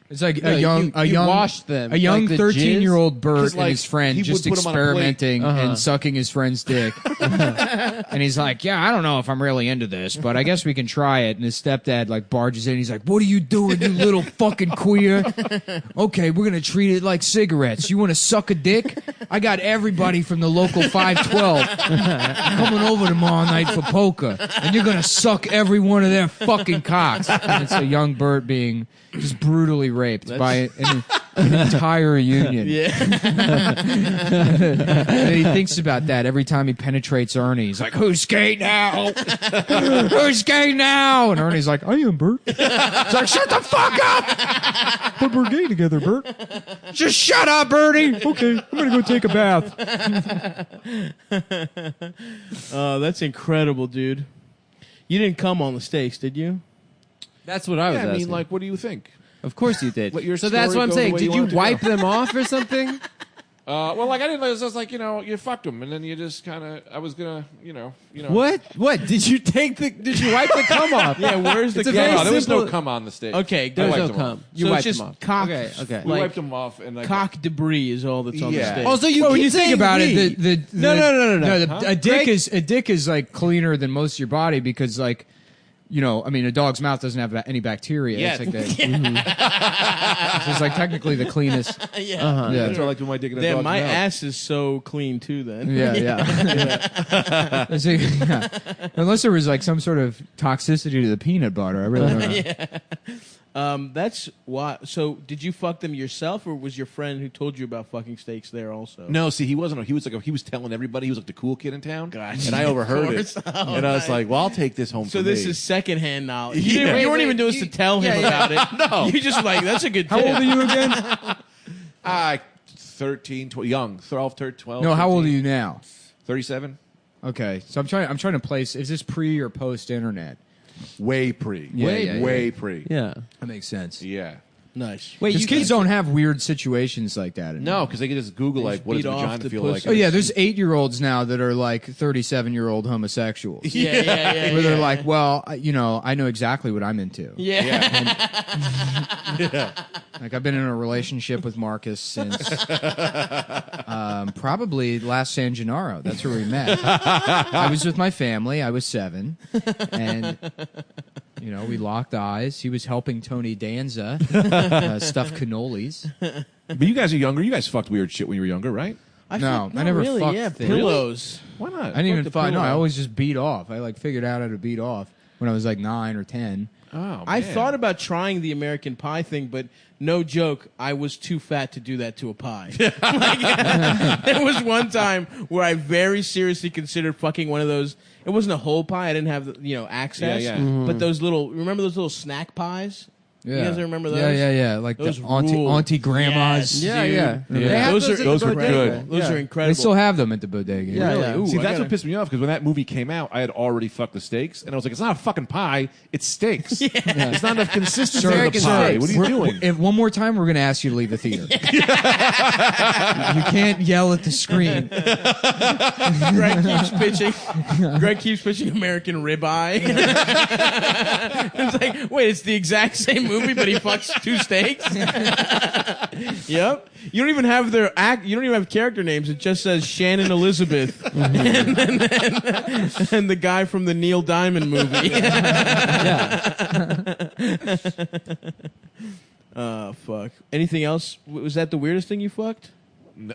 It's like No, you washed them. a young Like the 13-year-old Bert 'Cause, and like, his friend he just would put 'em on a plate. experimenting and sucking his friend's dick. And he's like, yeah, I don't know if I'm really into this, but I guess we can try it. And his stepdad like barges in. He's like, what are you doing, you little fucking queer? Okay, we're going to treat it like cigarettes. You want to suck a dick? I got everybody from the local 512 coming over tomorrow night for poker. And you're going to suck every one of their fucking cocks. And it's a young Bert being just brutally raped by an entire union. Yeah. And he thinks about that every time he penetrates Ernie. He's like, who's gay now? Who's gay now? And Ernie's like, I am, Bert. He's like, shut the fuck up! But we're gay together, Bert. Just shut up, Bertie! Okay, I'm gonna go take a bath. Oh, that's incredible, dude. You didn't come on the steaks, did you? That's what I was Yeah, I asking. mean, like, what do you think? of course you did. Let your So that's story what I'm go the saying. way Did you you want it to wipe go. them off or something? Well, like I didn't. It was just like you fucked them, and then you just kind of. I was gonna, What? What? Did you wipe the cum off? Yeah, where's the It's a Yeah, very no, there was no simple- cum on the steak. Okay, I good. There's wiped no them cum. off. You So wiped it's just them off. cock. Okay. Okay. We Like, wiped them off, and like cock debris is all that's on the Yeah. steak. Oh, so you Well, when keep you think saying about we. it, the No. a dick is like cleaner than most of your body because like, I mean, a dog's mouth doesn't have any bacteria. Yeah. It's like so it's like technically the cleanest. yeah. Yeah. That's what I like to put my dick in a Damn, dog's my mouth. ass is so clean too. Then. Yeah. So, yeah. Unless there was like some sort of toxicity to the peanut butter, I really don't know. That's why. So, did you fuck them yourself, or was your friend who told you about fucking steaks there also? No, see, he wasn't. He was like he was telling everybody. He was like the cool kid in town, Gotcha. and I overheard Of it. course. Oh, and I was nice. like, "Well, I'll take this home." So for this me. is secondhand knowledge. Yeah. You weren't Wait, even doing this to tell him about it. No. You just like, that's a good How tip. old are you again? 13, 12, young, 12. No, how old are 13, you now? 37. Okay, so I'm trying to place. Is this pre or post internet? Way pre. Yeah, way, yeah, way pre. Yeah. That makes sense. Yeah. Nice. Wait, Because you kids don't have weird situations like that anymore. No, because they can just Google like what does beat off vagina the feel pussy. Oh like. yeah, there's 8-year-olds now that are like 37-year-old homosexuals. Yeah. Where they're like, well, I know exactly what I'm into. Yeah. Yeah. Like I've been in a relationship with Marcus since probably last San Gennaro. That's where we met. I was with my family. I was 7, and we locked eyes. He was helping Tony Danza stuff cannolis. But you guys are younger. You guys fucked weird shit when you were younger, right? No, Not I never really. fucked Yeah, things. pillows. Why not? I didn't even the find. No, I pillow. always just beat off. I like figured out how to beat off when I was like 9 or 10. Oh, I man. thought about trying the American Pie thing, but no joke, I was too fat to do that to a pie. There was one time where I very seriously considered fucking one of those. It wasn't a whole pie. I didn't have access. Yeah, yeah. But those little. Remember those little snack pies? Yeah. You guys remember those? Yeah. Like Those the rule. auntie grandmas. Yes. Yeah, Dude. yeah. Yeah. They have Those are- at the those are bodega. good. Those Yeah. are They incredible. still have them at the bodega. Yeah, Really? yeah. Ooh, See, I that's gotta- what pissed me off because when that movie came out, I had already fucked the steaks, and I was like, "It's not a fucking pie; it's steaks. It's not enough consistency in the American pie. steaks. What are you doing?" If one more time, we're going to ask you to leave the theater. You can't yell at the screen. Greg keeps pitching American Ribeye. It's like, wait, it's the exact same movie, but he fucks 2 steaks. Yep. You don't even have their act. You don't even have character names. It just says Shannon Elizabeth, and the guy from the Neil Diamond movie. Oh fuck. Anything else? Was that the weirdest thing you fucked? No,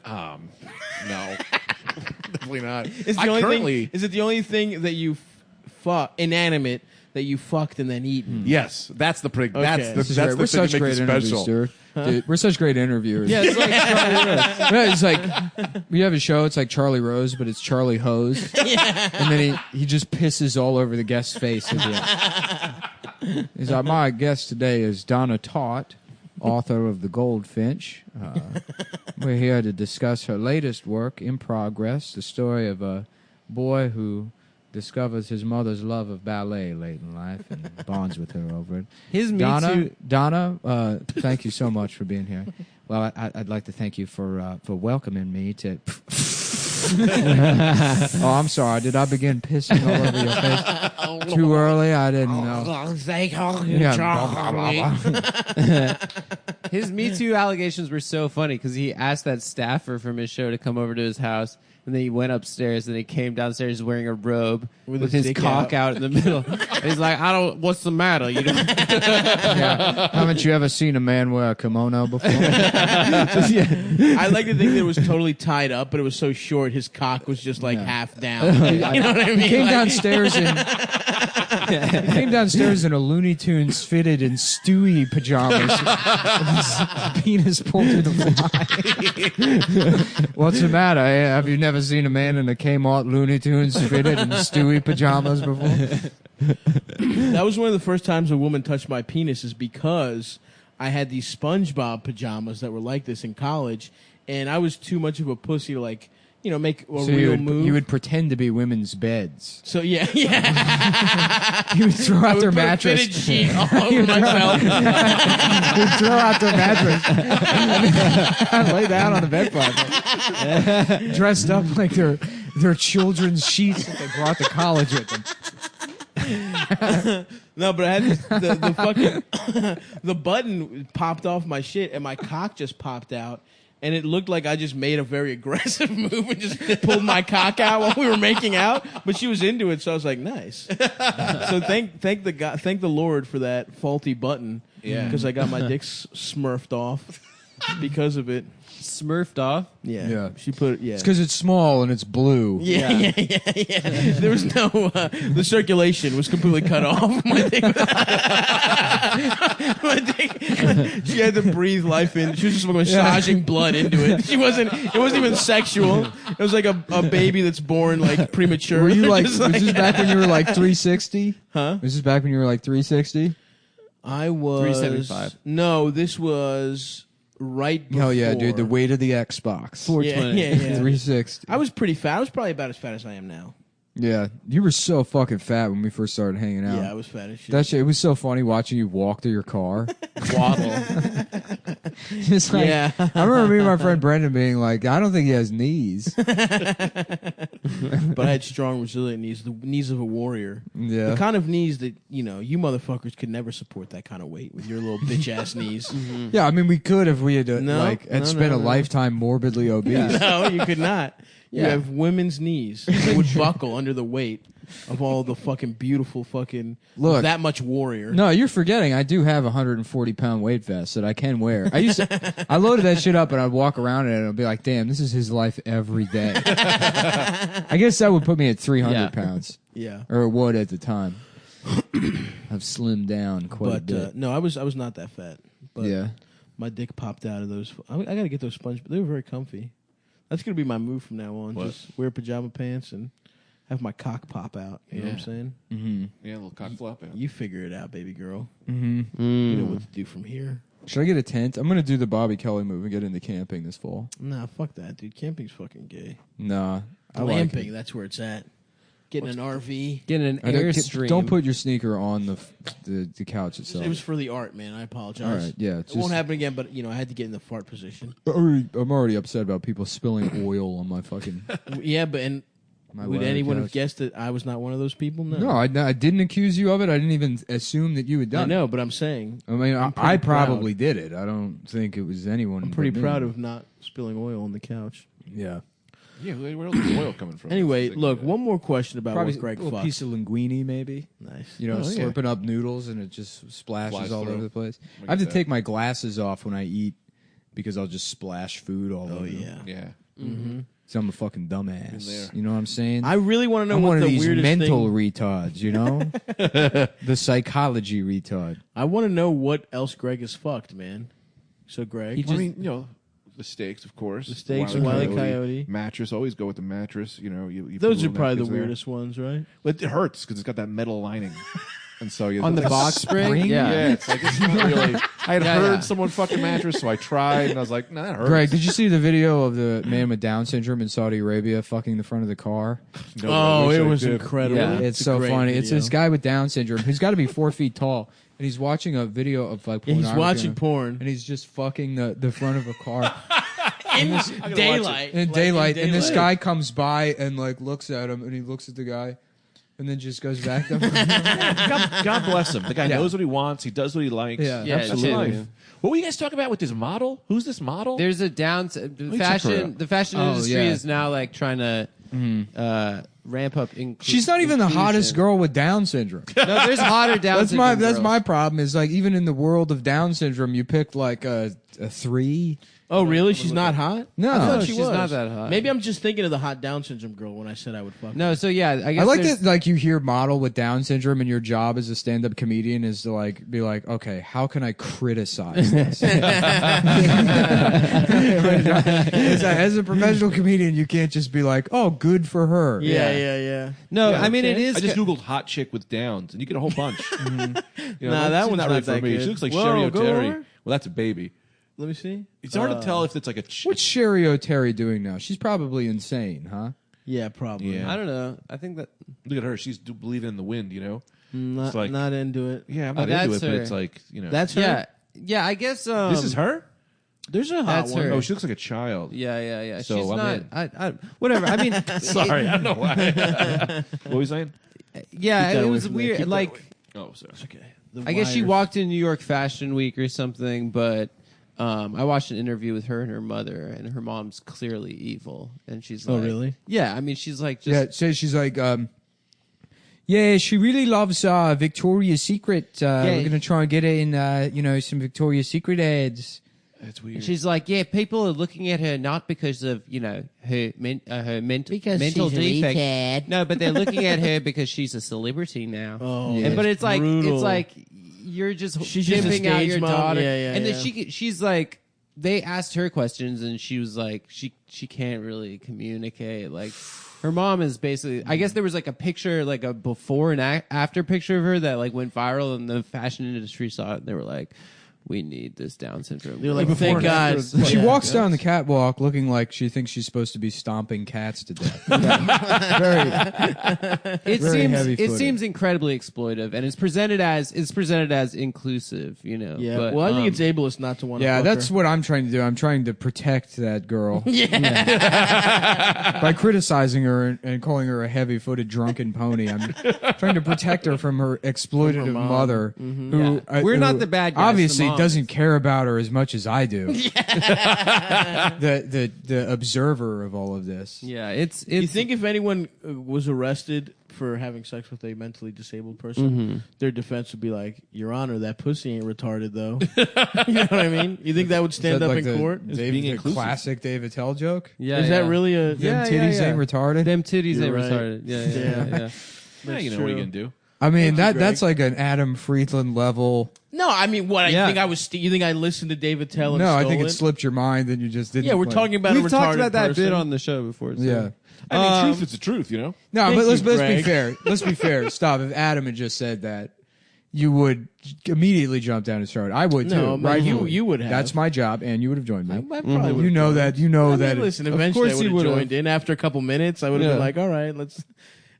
definitely not. Is I the only currently, thing? Is it the only thing that you fuck inanimate that you fucked and then eaten? yes, that's the prig. Okay. That's the This is that's great. the We're thing that such makes great it interviewers, special. dude. Dude, we're such great interviewers. Yeah, it's like No, it's like we have a show. It's like Charlie Rose, but it's Charlie Hose. And then he just pisses all over the guest's face at the end. He's like, my guest today is Donna Taut, author of The Goldfinch. We're here to discuss her latest work, In Progress, the story of a boy who discovers his mother's love of ballet late in life and bonds with her over it. his Me Too. Donna, thank you so much for being here. Well, I'd like to thank you for welcoming me to. Oh, I'm sorry. Did I begin pissing all over your face too early? I didn't know. Yeah. His Me Too allegations were so funny because he asked that staffer from his show to come over to his house, and then he went upstairs, and he came downstairs wearing a robe with his dick cock out in the middle. And he's like, what's the matter? You know? Yeah. Haven't you ever seen a man wear a kimono before? I like to think that it was totally tied up, but it was so short, his cock was just like half down. You know what I mean? He came Like- downstairs in. He came downstairs in a Looney Tunes fitted and Stewie pajamas with his penis pulled through the fly. What's the matter? Have you never seen a man in a Kmart Looney Tunes fitted and Stewie pajamas before? That was one of the first times a woman touched my penis, is because I had these SpongeBob pajamas that were like this in college, and I was too much of a pussy to make a So real move. you would pretend to be women's beds. So yeah. You would throw out their Put a mattress. fitted sheet all over myself. You'd throw out their mattress. And lay down on the bed platform. Dressed up like their children's sheets that they brought to college with them. No, but I had the fucking the button popped off my shit, and my cock just popped out. And it looked like I just made a very aggressive move and just pulled my cock out while we were making out. But she was into it, so I was like, "Nice." So thank the Lord for that faulty button. Yeah. Because I got my dick smurfed off because of it. Smurfed off. Yeah. Yeah. She put It's because it's small and it's blue. Yeah. There was no the circulation was completely cut off. My dick. My dick. She had to breathe life in. She was just massaging blood into it. It wasn't even sexual. It was like a baby that's born like premature. Were you like, Just was this back when you were like 360? Huh? Was this back when you were like 360? I was 375. No, this was right before. Hell yeah, dude. The weight of the Xbox. 420. Yeah. 360. I was pretty fat. I was probably about as fat as I am now. Yeah. You were so fucking fat when we first started hanging out. Yeah, I was fat as shit. That shit, it was so funny watching you walk to your car. Waddle. Just like, Yeah. I remember me and my friend Brendan being like, I don't think he has knees. But I had strong, resilient knees. The knees of a warrior. Yeah. The kind of knees that, you motherfuckers could never support that kind of weight with your little bitch ass knees. Yeah, I mean, we could if we had No, spent a no. lifetime morbidly obese. No, you could not. You Yeah. have women's knees that would buckle under the weight of all the fucking beautiful fucking Look. that much warrior. No, you're forgetting. I do have a 140-pound weight vest that I can wear. I loaded that shit up and I'd walk around in it and I'd be like, damn, this is his life every day. I guess that would put me at 300 Yeah. pounds. Yeah. Or it would at the time. I've slimmed down quite a But bit. no, I was not that fat. But Yeah. my dick popped out of those. I gotta get those sponge. They were very comfy. That's gonna be my move from now on. What? Just wear pajama pants and have my cock pop out. You know what I'm Yeah. saying? Mm-hmm. Yeah, a little cock flop. Yeah. You figure it out, baby girl. Mm-hmm. You know what to do from here. Should I get a tent? I'm going to do the Bobby Kelly move and get into camping this fall. Nah, fuck that, dude. Camping's fucking gay. Nah. I like Glamping, it. that's where it's at. Getting an RV. Getting an I don't- Airstream. Don't put your sneaker on the couch itself. It was for the art, man. I apologize. All right, yeah. It won't happen again, but I had to get in the fart position. I'm already upset about people spilling oil on my fucking. Yeah, but My would leather anyone have couch. guessed that I was not one of those people? No. No, I didn't accuse you of it. I didn't even assume that you had I done know, but I'm saying it. I mean, I'm I pretty proud. probably did it. I don't think it was anyone. I'm pretty but me. proud of not spilling oil on the couch. Yeah. Yeah, where else is the oil coming from? Anyway, That's the look, thing. one more question about Probably what Greg a little fucked. piece of linguine, maybe. Nice. You know, Oh, yeah. slurping up noodles and it just splashes Flies all through. over the place. I I have to get that. take my glasses off when I eat because I'll just splash food all Oh over. them. yeah. Yeah. Mm-hmm. So I'm a fucking Been dumbass. there. You know what I'm saying? I really want to know I'm what one of the these weirdest mental thing. retards, you know? The psychology retard. I want to know what else Greg has fucked, man. So Greg, I mean, the steaks, of course. The steaks, Wile E. Wile E. Coyote. Mattress, always go with the mattress. You put those a are little probably the napkins there. weirdest ones, right? But it hurts because it's got that metal lining. And so you on the box spring. Yeah, it's like it's not really. I had Yeah, heard yeah. someone fucking mattress, so I tried, and I was like, "Nah, that hurts." Greg, did you see the video of the man with Down syndrome in Saudi Arabia fucking the front of the car? No, I wish I did. incredible. Yeah. It's a so great funny. It's video. this guy with Down syndrome who's got to be 4 feet tall, and he's watching a video of like Yeah, he's pornography watching and porn he's just fucking the front of a car in daylight. in daylight, and this guy comes by and like looks at him, and he looks at the guy, and then just goes back to God bless him. The guy knows what he wants. He does what he likes. Yeah. Yeah, That's absolutely. life. What were you guys talking about with this model? Who's this model? There's a check her fashion. out. The fashion Oh, industry yeah. is now like trying to ramp up. She's not even the hottest girl with Down syndrome. No, there's hotter Down That's syndrome my girls. problem. Is like even in the world of Down syndrome, you picked like a 3. Oh, really? She's not hot? No. I thought No, she she's was. not that hot. Maybe I'm just thinking of the hot Down syndrome girl when I said I would fuck. No, so yeah, I guess I like there's- that. Like you hear model with Down syndrome, and your job as a stand-up comedian is to like be like, okay, how can I criticize this? as a professional comedian, you can't just be like, oh, good for her. Yeah. No, Yeah, I mean it okay. is. I just googled hot chick with Downs, and you get a whole bunch. You know, Nah, that she's one's not really not for that me. good. She looks like Whoa, Sherry go O'Terry. over. Well, that's a baby. Let me see. It's hard to tell if it's like a. What's Sherry O'Terry doing now? She's probably insane, huh? Yeah, probably. Yeah. I don't know. I think that Look at her. She's believing in the wind. You know. Not, It's like- not into it. Yeah, I'm Oh, not into it, that's but her. it's like That's her. yeah. I guess This is her. There's a hot That's one. her. Oh, she looks like a child. Yeah. So She's I'm not. in. Whatever. I mean, Sorry, I don't know why. What were you saying? Yeah, Keep that it away was from there. weird. Keep that Like, away. Oh, sorry. Okay. I guess she walked in New York Fashion Week or something, but I watched an interview with her and her mother, and her mom's clearly evil, and she's Oh, like, really? Yeah, I mean, she's like, just Yeah, so she's like, yeah, she really loves Victoria's Secret. We're gonna try and get her in, some Victoria's Secret ads. That's weird. she's like, yeah, people are looking at her not because of her mental defect. retard. No, but they're looking at her because she's a celebrity now. Oh, And- but it's like brutal. you're just She's just a pimping out stage your mom. daughter, Yeah, and then yeah. she's like, they asked her questions, and she was like, she can't really communicate. Like, her mom is basically, I guess there was like a picture, like a before and after picture of her that like went viral, and the fashion industry saw it, and they were like, we need this Down syndrome. They were like, girl. thank God. She Yeah. walks down the catwalk looking like she thinks she's supposed to be stomping cats to death. Very. It Very seems heavy-footed. incredibly exploitive, and it's presented as inclusive, Yeah. But, Well, I think it's ableist not to want to Yeah, fuck that's her. what I'm trying to do. I'm trying to protect that girl. By criticizing her and calling her a heavy-footed drunken pony. I'm trying to protect her from her exploitative mom. mother, who Yeah. We're not the bad guys, Obviously, the moms. doesn't care about her as much as I do. The observer of all of this. Yeah, it's You think if anyone was arrested for having sex with a mentally disabled person, their defense would be like, Your Honor, that pussy ain't retarded, though. You know what I mean? You think that would Is stand that up like in the court? being the inclusive. classic Dave Attell joke? yeah, Is that really a... Yeah, Them titties yeah. ain't retarded. Them titties You're ain't right. retarded. Yeah. Yeah, you know what are you gonna do? I mean, Thank you, that's Greg. like an Adam Friedland level. No, I mean, what? Yeah. I think I was... you think I listened to David Tell and No, I stole think it it? slipped your mind and you just didn't. Yeah, we're like- talking about a We've retarded talked about that person. bit on the show before. So. Yeah. I mean, truth is the truth, you know. No, Thank but let's you, be Greg. fair. Let's be fair. Stop. If Adam had just said that, you would immediately jump down his throat. I would too. No, man, Rightfully. you would have. That's my job, and you would have joined me. I probably would You know that. You know that. Listen, Of eventually I course would you have would've. joined in. After a couple minutes, I would have Yeah. been like, all right, let's...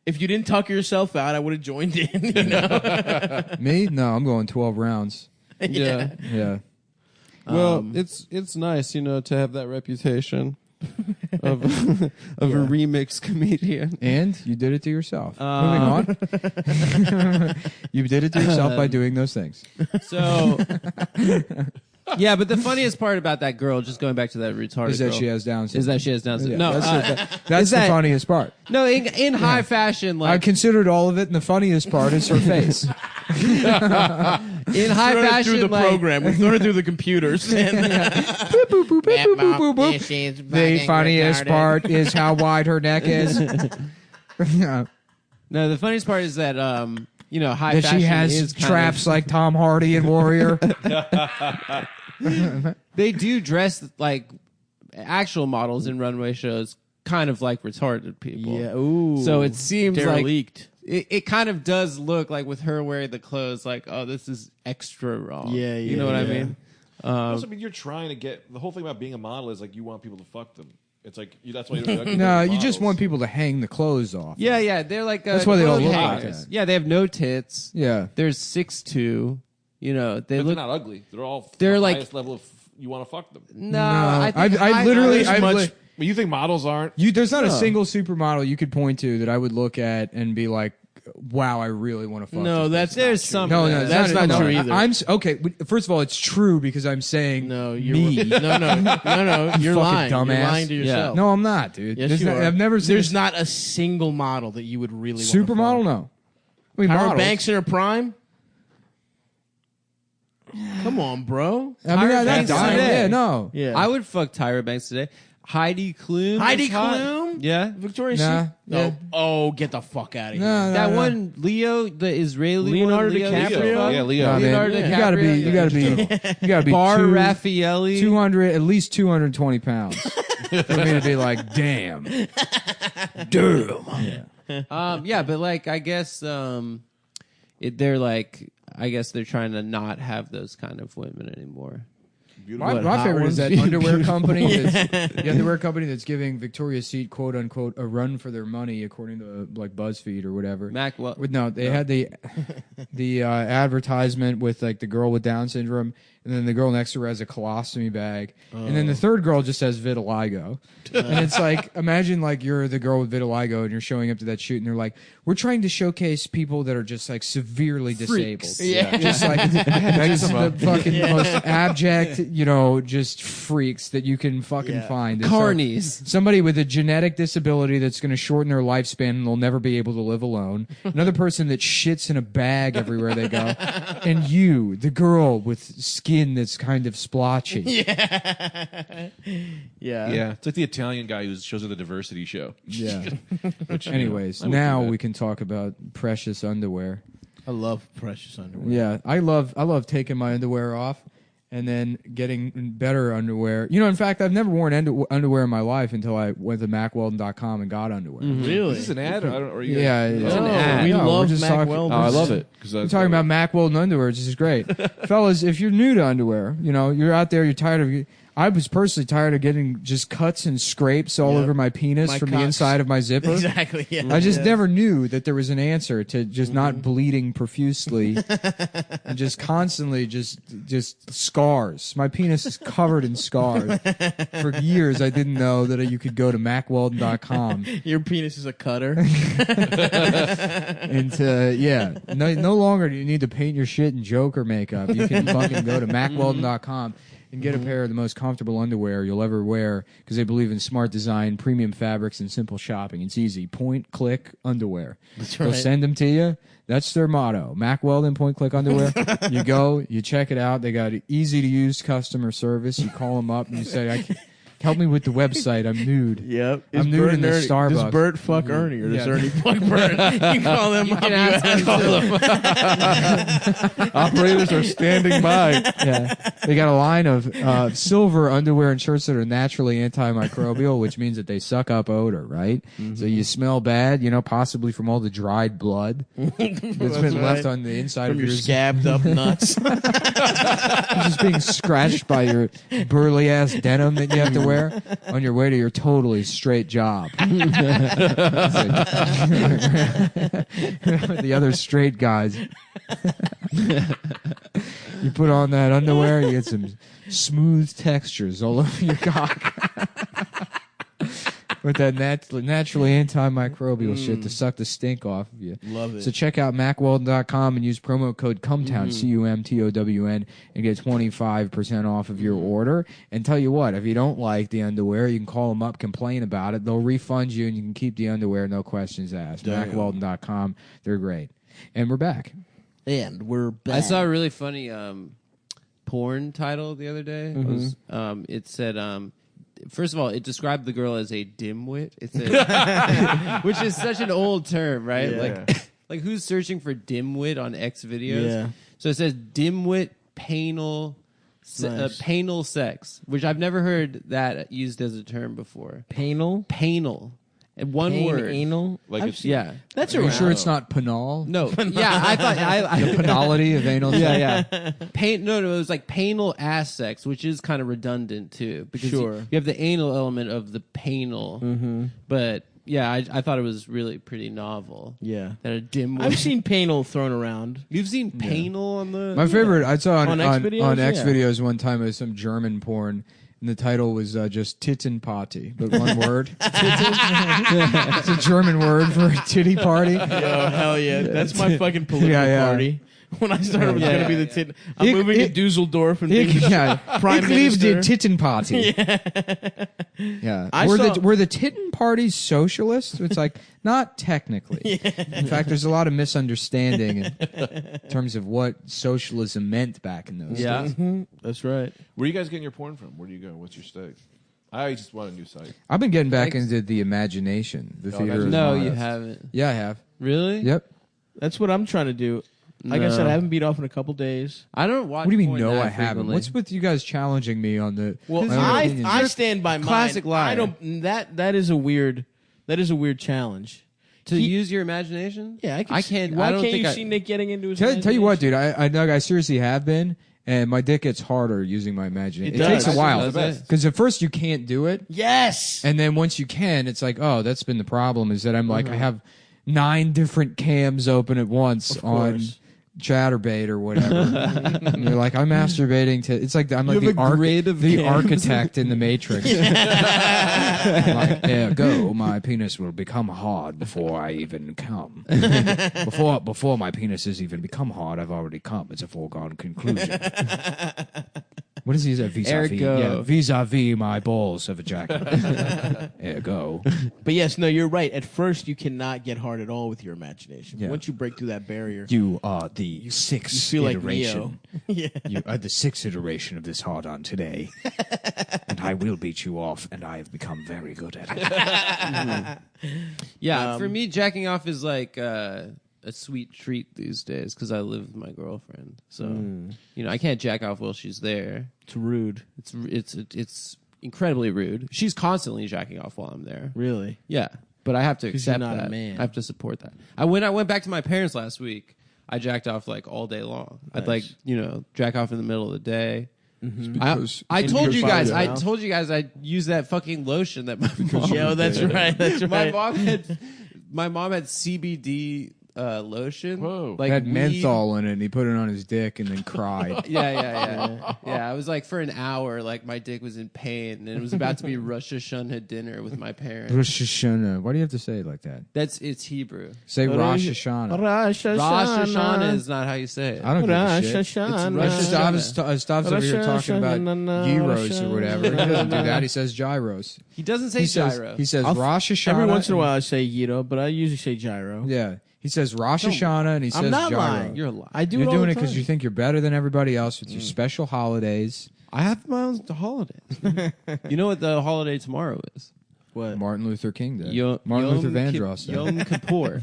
If you didn't tuck yourself out, I would have joined in, you know? Me? No, I'm going 12 rounds. Yeah. Yeah. Well, it's nice, to have that reputation of a remix comedian. And you did it to yourself. Um, Moving on. You did it to yourself by doing those things. So, yeah, but the funniest part about that girl, just going back to that retarded Is that girl, she has Down syndrome. is that she has Down syndrome. Yeah, No, that's is the that- funniest part. no, in high fashion, I like considered all of it, and the funniest part is her face. in high Thrown it fashion, through the like, program. We thrown it through the computers. And, Boop, boop, boop, boop, boop, boop, boop, boop. This is The fucking funniest retarded. part is how wide her neck is. no, the funniest part is that high That fashion she is has kind traps of, like Tom Hardy in Warrior. they do dress like actual models in runway shows, kind of like retarded people. yeah, ooh. So it seems like derelict. it kind of does look like with her wearing the clothes, like, oh, this is extra wrong. Yeah, you know what I yeah. mean? Also, I mean, you're trying to get the whole thing about being a model is like you want people to fuck them. It's like that's why you're No, you just want people to hang the clothes off. Yeah, they're like That's why they all clothes look like hangers. that. Yeah, they have no tits. Yeah. There's 6'2". They But they're look. not ugly. They're all They're the like- highest level of you want to fuck them. No, No, I think I literally, I- But you think models aren't? there's not a No. single supermodel you could point to that I would look at and be like, wow, I really want to fuck. No, this that's person. not true. No, that's not no, true either. Okay. First of all, it's true because I'm saying No, you're me. no. You're fucking lying. dumbass. You're lying to yourself. No, I'm not, dude. Yes, There's you not- are. I've never seen There's not a single model that you would really supermodel. No, I mean, Tyra models. Banks in her prime. Come on, bro. I mean, Tyra that's Banks dying. today. Yeah, no. Yeah. I would fuck Tyra Banks today. Heidi Klum. Heidi is hot. Klum? Yeah. Victoria's Nah, Secret? No. yeah. Oh, get the fuck out of here. No, no, That no. one, Leo, the Israeli Leonardo one, Leo, DiCaprio? Yeah, Leo. No, man. Leonardo You gotta be. You gotta be. You gotta be. Bar two- Raffaelli. 200, at least 220 pounds for me to be like, damn. Yeah, but like I guess they're like I guess they're trying to not have those kind of women anymore. My, What, my hot favorite ones? is that underwear company. The underwear company that's giving Victoria's Secret, quote unquote, a run for their money, according to like BuzzFeed or whatever. Macwell. They had the advertisement with like the girl with Down syndrome, and then the girl next to her has a colostomy bag, and then the third girl just has vitiligo. And it's like, imagine like you're the girl with vitiligo and you're showing up to that shoot, and they're like, we're trying to showcase people that are just like severely disabled. Yeah. Just like just the fucking most abject, just freaks that you can fucking Yeah. find. It's like Carnies. somebody with a genetic disability that's going to shorten their lifespan and they'll never be able to live alone. Another person that shits in a bag everywhere they go. And you, the girl with skin that's kind of splotchy. Yeah. Yeah, it's like the Italian guy who shows at the diversity show. Yeah. Which, Anyways, I would do now that. we can talk about precious underwear. I love precious underwear. Yeah, I love taking my underwear off and then getting better underwear. In fact, I've never worn underwear in my life until I went to MacWeldon.com and got underwear. Really? Is this an ad? I don't, or are you Yeah, guys- it's Oh, an ad. we No, we're love just Mac talking- Weldon. Oh, I love it. We're talking about Mac Weldon underwear, which is great. Fellas, if you're new to underwear, you're out there, you're tired of... I was personally tired of getting just cuts and scrapes all Yep. over my penis My from cocks. the inside of my zipper. Exactly. Yeah. I just Yeah. never knew that there was an answer to just not bleeding profusely and just constantly just scars. My penis is covered in scars. For years, I didn't know that you could go to MacWeldon.com Your penis is a cutter. and no longer do you need to paint your shit in Joker makeup. You can fucking go to MacWeldon.com and get a pair of the most comfortable underwear you'll ever wear because they believe in smart design, premium fabrics, and simple shopping. It's easy. Point, click, underwear. They'll right. send them to you. That's their motto. Mac Weldon, point, click, underwear. You go, you check it out. They got easy-to-use customer service. You call them up and you say, help me with the website. I'm nude. Yep. I'm nude in the Does Starbucks. Bert fuck Ernie or does Yeah. Ernie fuck Bert? You call them up. Operators are standing by. Yeah, they got a line of silver underwear and shirts that are naturally antimicrobial, which means that they suck up odor, right? So you smell bad, possibly from all the dried blood that's been left on the inside From of your your scabbed up nuts. just being scratched by your burly ass denim that you have to wear on your way to your totally straight job. The other straight guys. You put on that underwear, you get some smooth textures all over your cock. With that naturally antimicrobial shit to suck the stink off of you. Love it. So check out MacWeldon.com and use promo code CUMTOWN, CUMTOWN, and get 25% off of your order. And tell you what, if you don't like the underwear, you can call them up, complain about it. They'll refund you, and you can keep the underwear, no questions asked. Damn. MacWeldon.com. They're great. And we're back. And we're back. I saw a really funny porn title the other day. It said, first of all, it described the girl as a dimwit. It said, which is such an old term, right? Yeah. Like who's searching for dimwit on X videos? Yeah. So it says dimwit panal. Nice. Panal sex, which I've never heard that used as a term before. Panal? Panal. And one word. Anal? Like I've it's- seen- Yeah. That's Are you around. sure it's not penal? No. Yeah, I thought The penality of anal sex? yeah. No, it was like panal ass sex, which is kind of redundant too, because Sure. you have the anal element of the panal. But yeah, I thought it was really pretty novel. Yeah. That a dim. I've seen panal thrown around. You've seen panal on the. My favorite, I saw on On X X videos? on X Yeah. videos one time, it was some German porn. And the title was just Titten Party, but one word. It's a German word for a titty party. Yo, hell yeah. That's my fucking political Yeah. party. When I started, it was going to be the tit. I'm Ich- moving to ich- Dusseldorf and being Yeah, prime ich liebe minister. die Titten Party. Yeah, I were saw- the Titten parties socialist? It's like not technically. In fact, there's a lot of misunderstanding in terms of what socialism meant back in those Yeah. days. That's right. Where are you guys getting your porn from? Where do you go? What's your site? I just want a new site. I've been getting back Thanks. into the imagination, the theater. of No, mind. you haven't. Yeah, I have. Really? Yep. That's what I'm trying to do. Like I No. said, I haven't beat off in a couple days. I don't watch. What do you mean? porn No, that I haven't. frequently. What's with you guys challenging me on the? Well, my own opinions? I stand by mine. Classic liar. I don't. That is a weird challenge. to He- use your imagination? Yeah, I can't. Why I don't can't think you I, see Nick getting into his? Tell you what, imagination? dude. Doug, I seriously have been, and my dick gets harder using my imagination. It It takes does. a while Does it? because at first you can't do it, Yes. and then once you can, it's like, oh, that's been the problem. Is that I'm like Uh-huh. I have 9 different cams open at once on course. Chatterbait or whatever. And you're like, I'm masturbating to. It's like I'm like have the, a grid of the cams. architect in the Matrix. Like, ergo, my penis will become hard before I even come. before my penis has even become hard, I've already come. It's a foregone conclusion. What is he say? Vis-a-vis. Ergo. Yeah, vis-a-vis my balls have ejaculated. Ergo. But yes, no, you're right. At first, you cannot get hard at all with your imagination. Yeah. Once you break through that barrier, You are the sixth you feel like iteration. Neo. Yeah. You are the 6th iteration of this hard-on today. And I will beat you off, and I have become very good at it. Yeah, for me, jacking off is like a sweet treat these days because I live with my girlfriend. So you know, I can't jack off while she's there. It's rude. It's incredibly rude. She's constantly jacking off while I'm there. Really. Yeah, but I have to 'Cause you're accept not a that. man. I have to support that. When I went back to my parents last week, I jacked off like all day long. I'd like jack off in the middle of the day. I In told your you guys. father's I mouth. told you guys I used that fucking lotion that my mom. Yo, that's right. That's my right. mom had CBD lotion. Whoa. Like had weed. menthol in it, and he put it on his dick and then cried. Yeah. I was like for an hour, like my dick was in pain, and it was about to be Rosh Hashanah dinner with my parents. Rosh Hashanah. Why do you have to say it like that? It's Hebrew. Say Rosh Hashanah. Rosh Hashanah. Rosh Hashanah is not how you say it. I don't give a Rosh shit. Hashanah. Rosh Hashanah. Stav's over here talking about gyros or whatever. He doesn't do that. He says gyros. He doesn't say He says, gyro. he says I'll- Rosh Hashanah. Every once in a while, I say gyro, but I usually say gyro. Yeah. He says Rosh Hashanah and he says I'm not gyro. lying. You're a liar. I do You're it all doing the it because time. you think you're better than everybody else with your special holidays. I have my own holidays. You know what the holiday tomorrow is? What? Martin Luther King Day. Yo- Martin Yom Luther Ki- Vandross Day. Yom Kippur,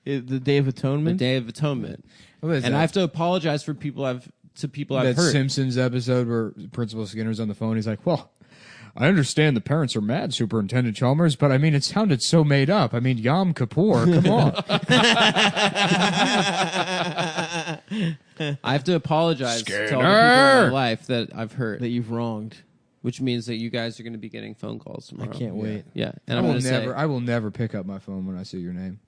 The Day of the Atonement. Day of Atonement. What is And that? I have to apologize for people I've that hurt. Simpsons episode where Principal Skinner's on the phone. He's like, well, I understand the parents are mad, Superintendent Chalmers, but I mean, it sounded so made up. I mean, Yom Kippur, come on. I have to apologize to all the people in Skinner! my life that I've hurt, That you've wronged. which means that you guys are going to be getting phone calls I tomorrow. can't wait. Yeah, and I I'm will going to say, never. I will never pick up my phone when I see your name.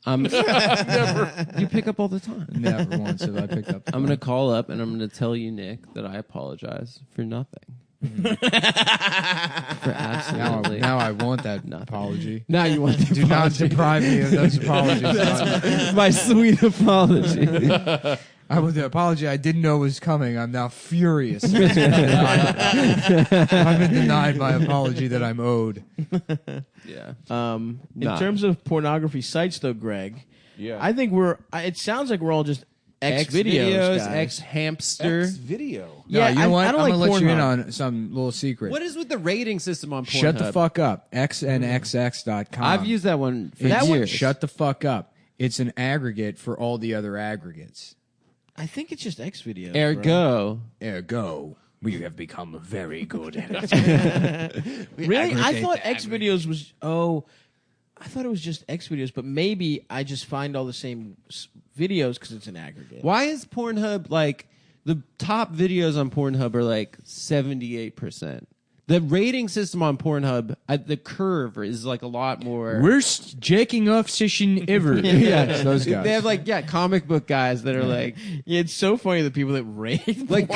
you pick up all the time. Never once have I picked up. The I'm phone. going to call up and I'm going to tell you, Nick, that I apologize for nothing. For absolutely. Now I want that Nothing. apology. Now you want the Do not apology. deprive me of those apologies. My sweet apology. The apology I didn't know was coming. I'm now furious. I've been denied my apology that I'm owed. Yeah. In Nah. terms of pornography sites, though, Greg, Yeah. I think it sounds like we're all just X videos, guys. X hamster. video. Yeah, you know what? I don't I'm gonna like let you in Pornhub. on some little secret. What is with the rating system on Pornhub? Shut the fuck up. XNXX.com. I've used that one for That years. Shut the fuck up. It's an aggregate for all the other aggregates. I think it's just X videos. bro. Ergo. Ergo, we have become very good at it. Really? I aggregate thought the X videos was. Oh, I thought it was just X videos, but maybe I just find all the same videos because it's an aggregate. Why is Pornhub like the top videos on Pornhub are like 78%? The rating system on Pornhub, the curve is like a lot more. Worst jacking off session ever. Yes, those guys. They have like comic book guys that are like Yeah, it's so funny the people that rate like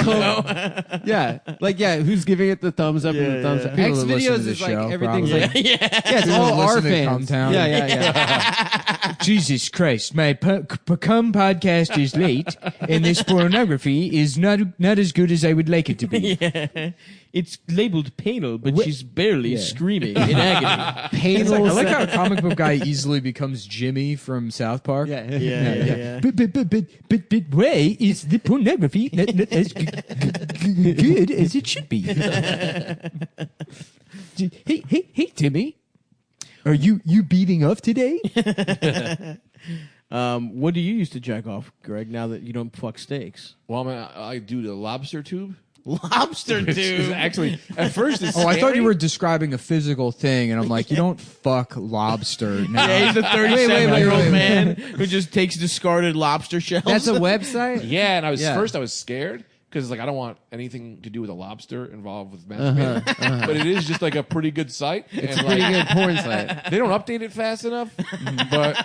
who's giving it the thumbs up and the thumbs up. People X that listen videos to the is like show, everything's probably. like yeah. it's People all that our listen to fans. Cumtown. Yeah. Jesus Christ, my Become podcast is late, and this pornography is not as good as I would like it to be. Yeah. It's labeled penal, but Wh- she's barely Yeah. screaming in agony. Penal. I like how a comic book guy easily becomes Jimmy from South Park. Yeah. But why is the pornography not as good as it should be? Hey, Timmy, are you beating off today? What do you use to jack off, Greg? Now that you don't fuck steaks, Well, I do the lobster tube. lobster, It's dude. actually, at first, it's Oh, I thought scary. you were describing a physical thing, and I'm like, you don't fuck lobster. No. Yeah, he's a wait, 37-year-old wait. man who just takes discarded lobster shells. That's a website. Yeah, and I was Yeah. scared because like I don't want anything to do with a lobster involved with masturbating. But it is just like a pretty good site. It's and a pretty like, good porn site. they don't update it fast enough. But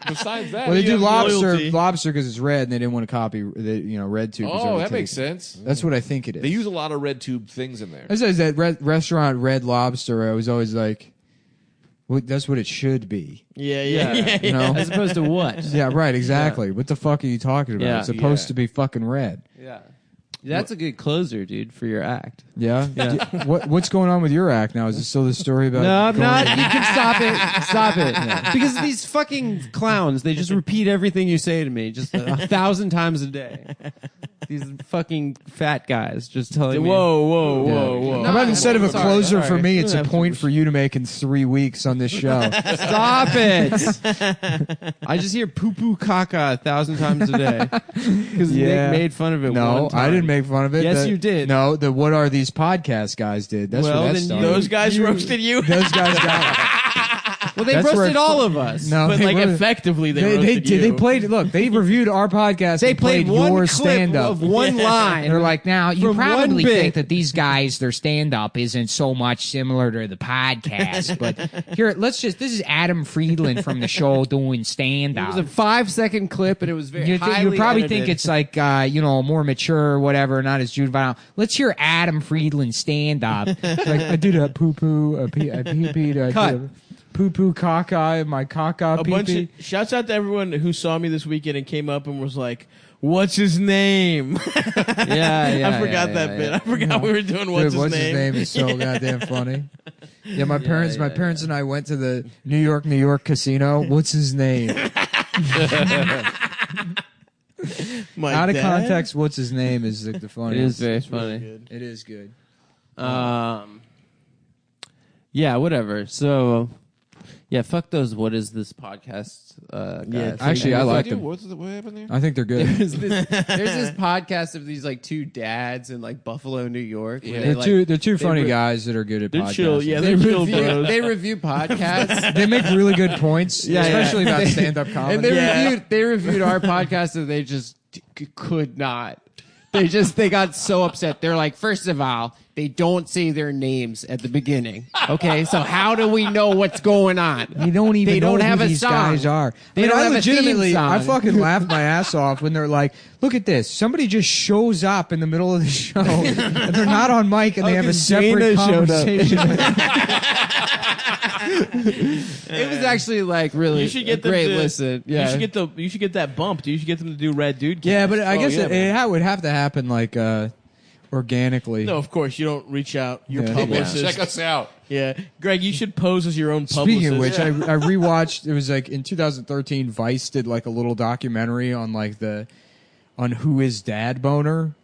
besides that, Well, they You do have loyalty. lobster because it's red, and they didn't want to copy the red tube. oh, that makes sense. That's what I think it is. They use a lot of red tube things in there. It says that restaurant Red Lobster. I was always like, well, that's what it should be. yeah. You know? As opposed to what? Yeah, right. Exactly. What the fuck are you talking about? Yeah. It's supposed Yeah. to be fucking red. Yeah. That's a good closer, dude, for your act. Yeah. What's going on with your act now? Is it still the story about? No, I'm going- not. You can stop it. Stop it. Because these fucking clowns, they just repeat everything you say to me just 1,000 times a day. These fucking fat guys just telling me. Whoa. How about instead of a Sorry, closer for sorry. me, it's a Have point for you to make in 3 weeks on this show. Stop it. I just hear poo poo caca 1,000 times a day. Because Yeah. Nick made fun of it No, one time. I didn't make fun of it. Yes, you did. No, the What Are These Podcast guys did. That's Well, where that then started. Those guys roasted you, Those guys got Well, they That's where roasted it- all of us. no, but they like were- effectively they They roasted did. you. They played. Look, they reviewed our podcast. They and played one your clip stand-up. of one line. They're like, now you From one probably bit. think that these guys, their stand up isn't so much similar to the podcast, but here, this is Adam Friedland from the show doing stand It was up. a 5-second clip, and it was very You highly probably edited. think it's like, more mature or whatever, not as juvenile. Let's hear Adam Friedland stand up. Like I did a poo poo, a pee pee, Cut. poo poo caca, my caca a pee bunch pee. of shouts out to everyone who saw me this weekend and came up and was like, "What's his name?" yeah, I forgot that bit. I forgot we were doing what's, Dude, his name. is so goddamn funny. Yeah, my parents and I went to the New York casino. What's his name? My Out of dad? context, what's his name is like the It funniest. is very Really funny. good. It is good. Yeah, whatever. So, yeah, fuck those. What is this podcast? Guys. Actually, I like them. What happened there? I think they're good. There's this podcast of these like two dads in like Buffalo, New York. Where They're they, two funny re- guys that are good at They're podcasting. chill. Yeah, they they're chill review, bros. they review podcasts. They make really good points, Yeah, yeah. especially about stand-up comedy. And they Yeah. reviewed our podcast and they just could not. They got so upset. They're like, first of all, they don't say their names at the beginning. Okay, so how do we know what's going on? You don't even They don't know have who a these song. guys are. They don't I have a theme legitimately, song. I fucking laughed my ass off when they're like, "Look at this! Somebody just shows up in the middle of the show, and they're not on mic, and they have a 'cause separate Dana showed up. conversation." It was actually like really You should get a them great to, listen. Yeah. You should get that bumped. You should get them to do Red Dude. Yeah, Cast. but I guess yeah, it would have to happen like organically. No, of course you don't reach out. Your Yeah. publicist. Check us out. Yeah, Greg, you should pose as your own publicist. Speaking of which, I rewatched. It was like in 2013, Vice did like a little documentary on on Who Is Dad Boner.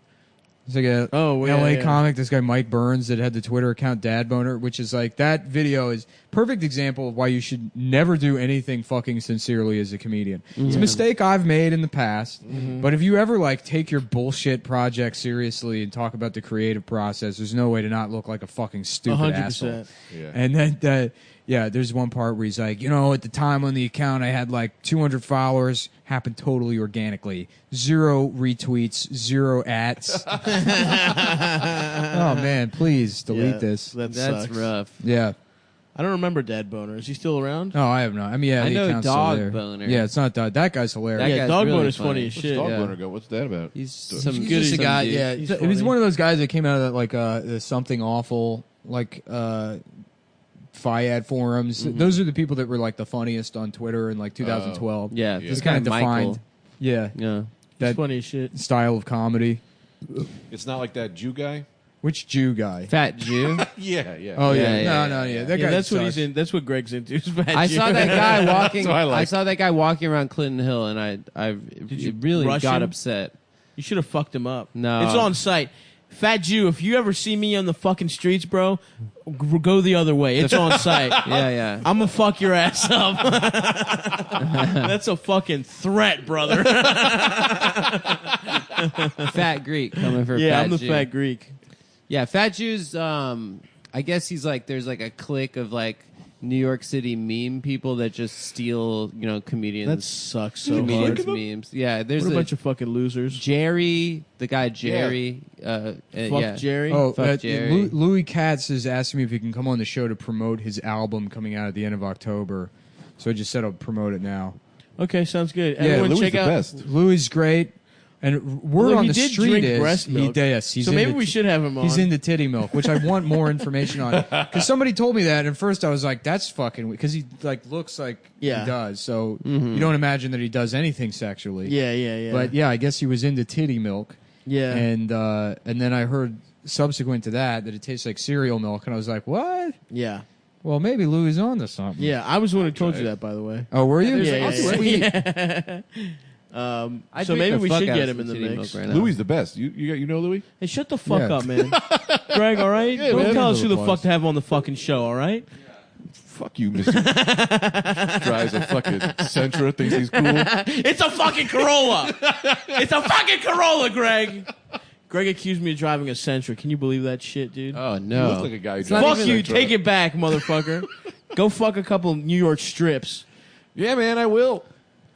It's like a LA comic. This guy Mike Burns that had the Twitter account Dad Boner, which is like that video is perfect example of why you should never do anything fucking sincerely as a comedian. It's a mistake I've made in the past, but if you ever like take your bullshit project seriously and talk about the creative process, there's no way to not look like a fucking stupid 100%. asshole. Yeah. And then Yeah, there's one part where he's like, at the time on the account I had like 200 followers, happened totally organically. 0 retweets, 0 ads. Oh man, please delete this. That That's sucks. rough. Yeah. I don't remember Dad Boner. Is he still around? No, I have not. I mean, yeah, I the know account's Dog still there. Boner. Yeah, it's not Dog. That guy's hilarious. That Yeah, guy's Dog really Boner's funny. funny as shit. Dog Yeah. boner go? What's that about? He's He's some just good a guy, yeah. He's He's one funny. of those guys that came out of like the Something Awful, like Fiad forums. Those are the people that were like the funniest on Twitter in like 2012. Yeah, Yeah. this It's kind of guy defined. Michael. Yeah, Yeah. He's that funny as shit. style of comedy. It's not like that Jew guy. Which Jew guy? Fat Jew. Yeah, yeah. Oh yeah, Yeah, no, That Yeah, guy. that's what sucks. he's in. That's what Greg's into. is Fat I Jew. saw that guy walking. That's what I like. I saw that guy walking around Clinton Hill, and I you really rush got him? upset. You should have fucked him up. No. It's on site. Fat Jew, if you ever see me on the fucking streets, bro, go the other way. It's on site. Yeah, yeah. I'm gonna fuck your ass up. That's a fucking threat, brother. Fat Greek coming for yeah, Fat I'm the Jew. fat Greek. Yeah, Fat Jew's. I guess he's like. There's like a clique of like New York City meme people that just steal, comedians. That sucks so comedians hard. memes. Yeah, there's What a a bunch of fucking losers. Jerry, the guy Jerry. Fuck yeah. Jerry. Oh, Fuck Jerry. Louis Katz is asking me if he can come on the show to promote his album coming out at the end of October. So I just said I'll promote it now. Okay, sounds good. Yeah, Everyone Louis check the out. best. Louis is great, and word Although on he the did street drink is breast milk. yes, he's So maybe into we should have him on. He's into titty milk, which I want more information on. Because somebody told me that, and at first I was like, "That's fucking," because he like looks like Yeah. he does. So you don't imagine that he does anything sexually. Yeah. But yeah, I guess he was into titty milk, yeah. and then I heard subsequent to that it tastes like cereal milk, and I was like, "What?" yeah. Well, maybe Louis is on to something. Yeah, I was the one who told you that, by the way. Oh, were you? Yeah, Sweet. yeah. I So drink maybe the we fuck should out get of him in some the titty mix. milk right now. Louis the best. You know Louis? Hey, shut the fuck Yeah. up, man. Greg, all right? Yeah, Don't man. tell us who the Applause. fuck to have on the fucking show, all right? Fuck you, Mister. Drives a fucking Sentra, thinks he's cool. It's a fucking Corolla. It's a fucking Corolla, Greg. Greg accused me of driving a Sentra. Can you believe that shit, dude? Oh You no! look like a guy who not drives Fuck a you. Sentra. Take it back, motherfucker. Go fuck a couple New York strips. Yeah, man, I will.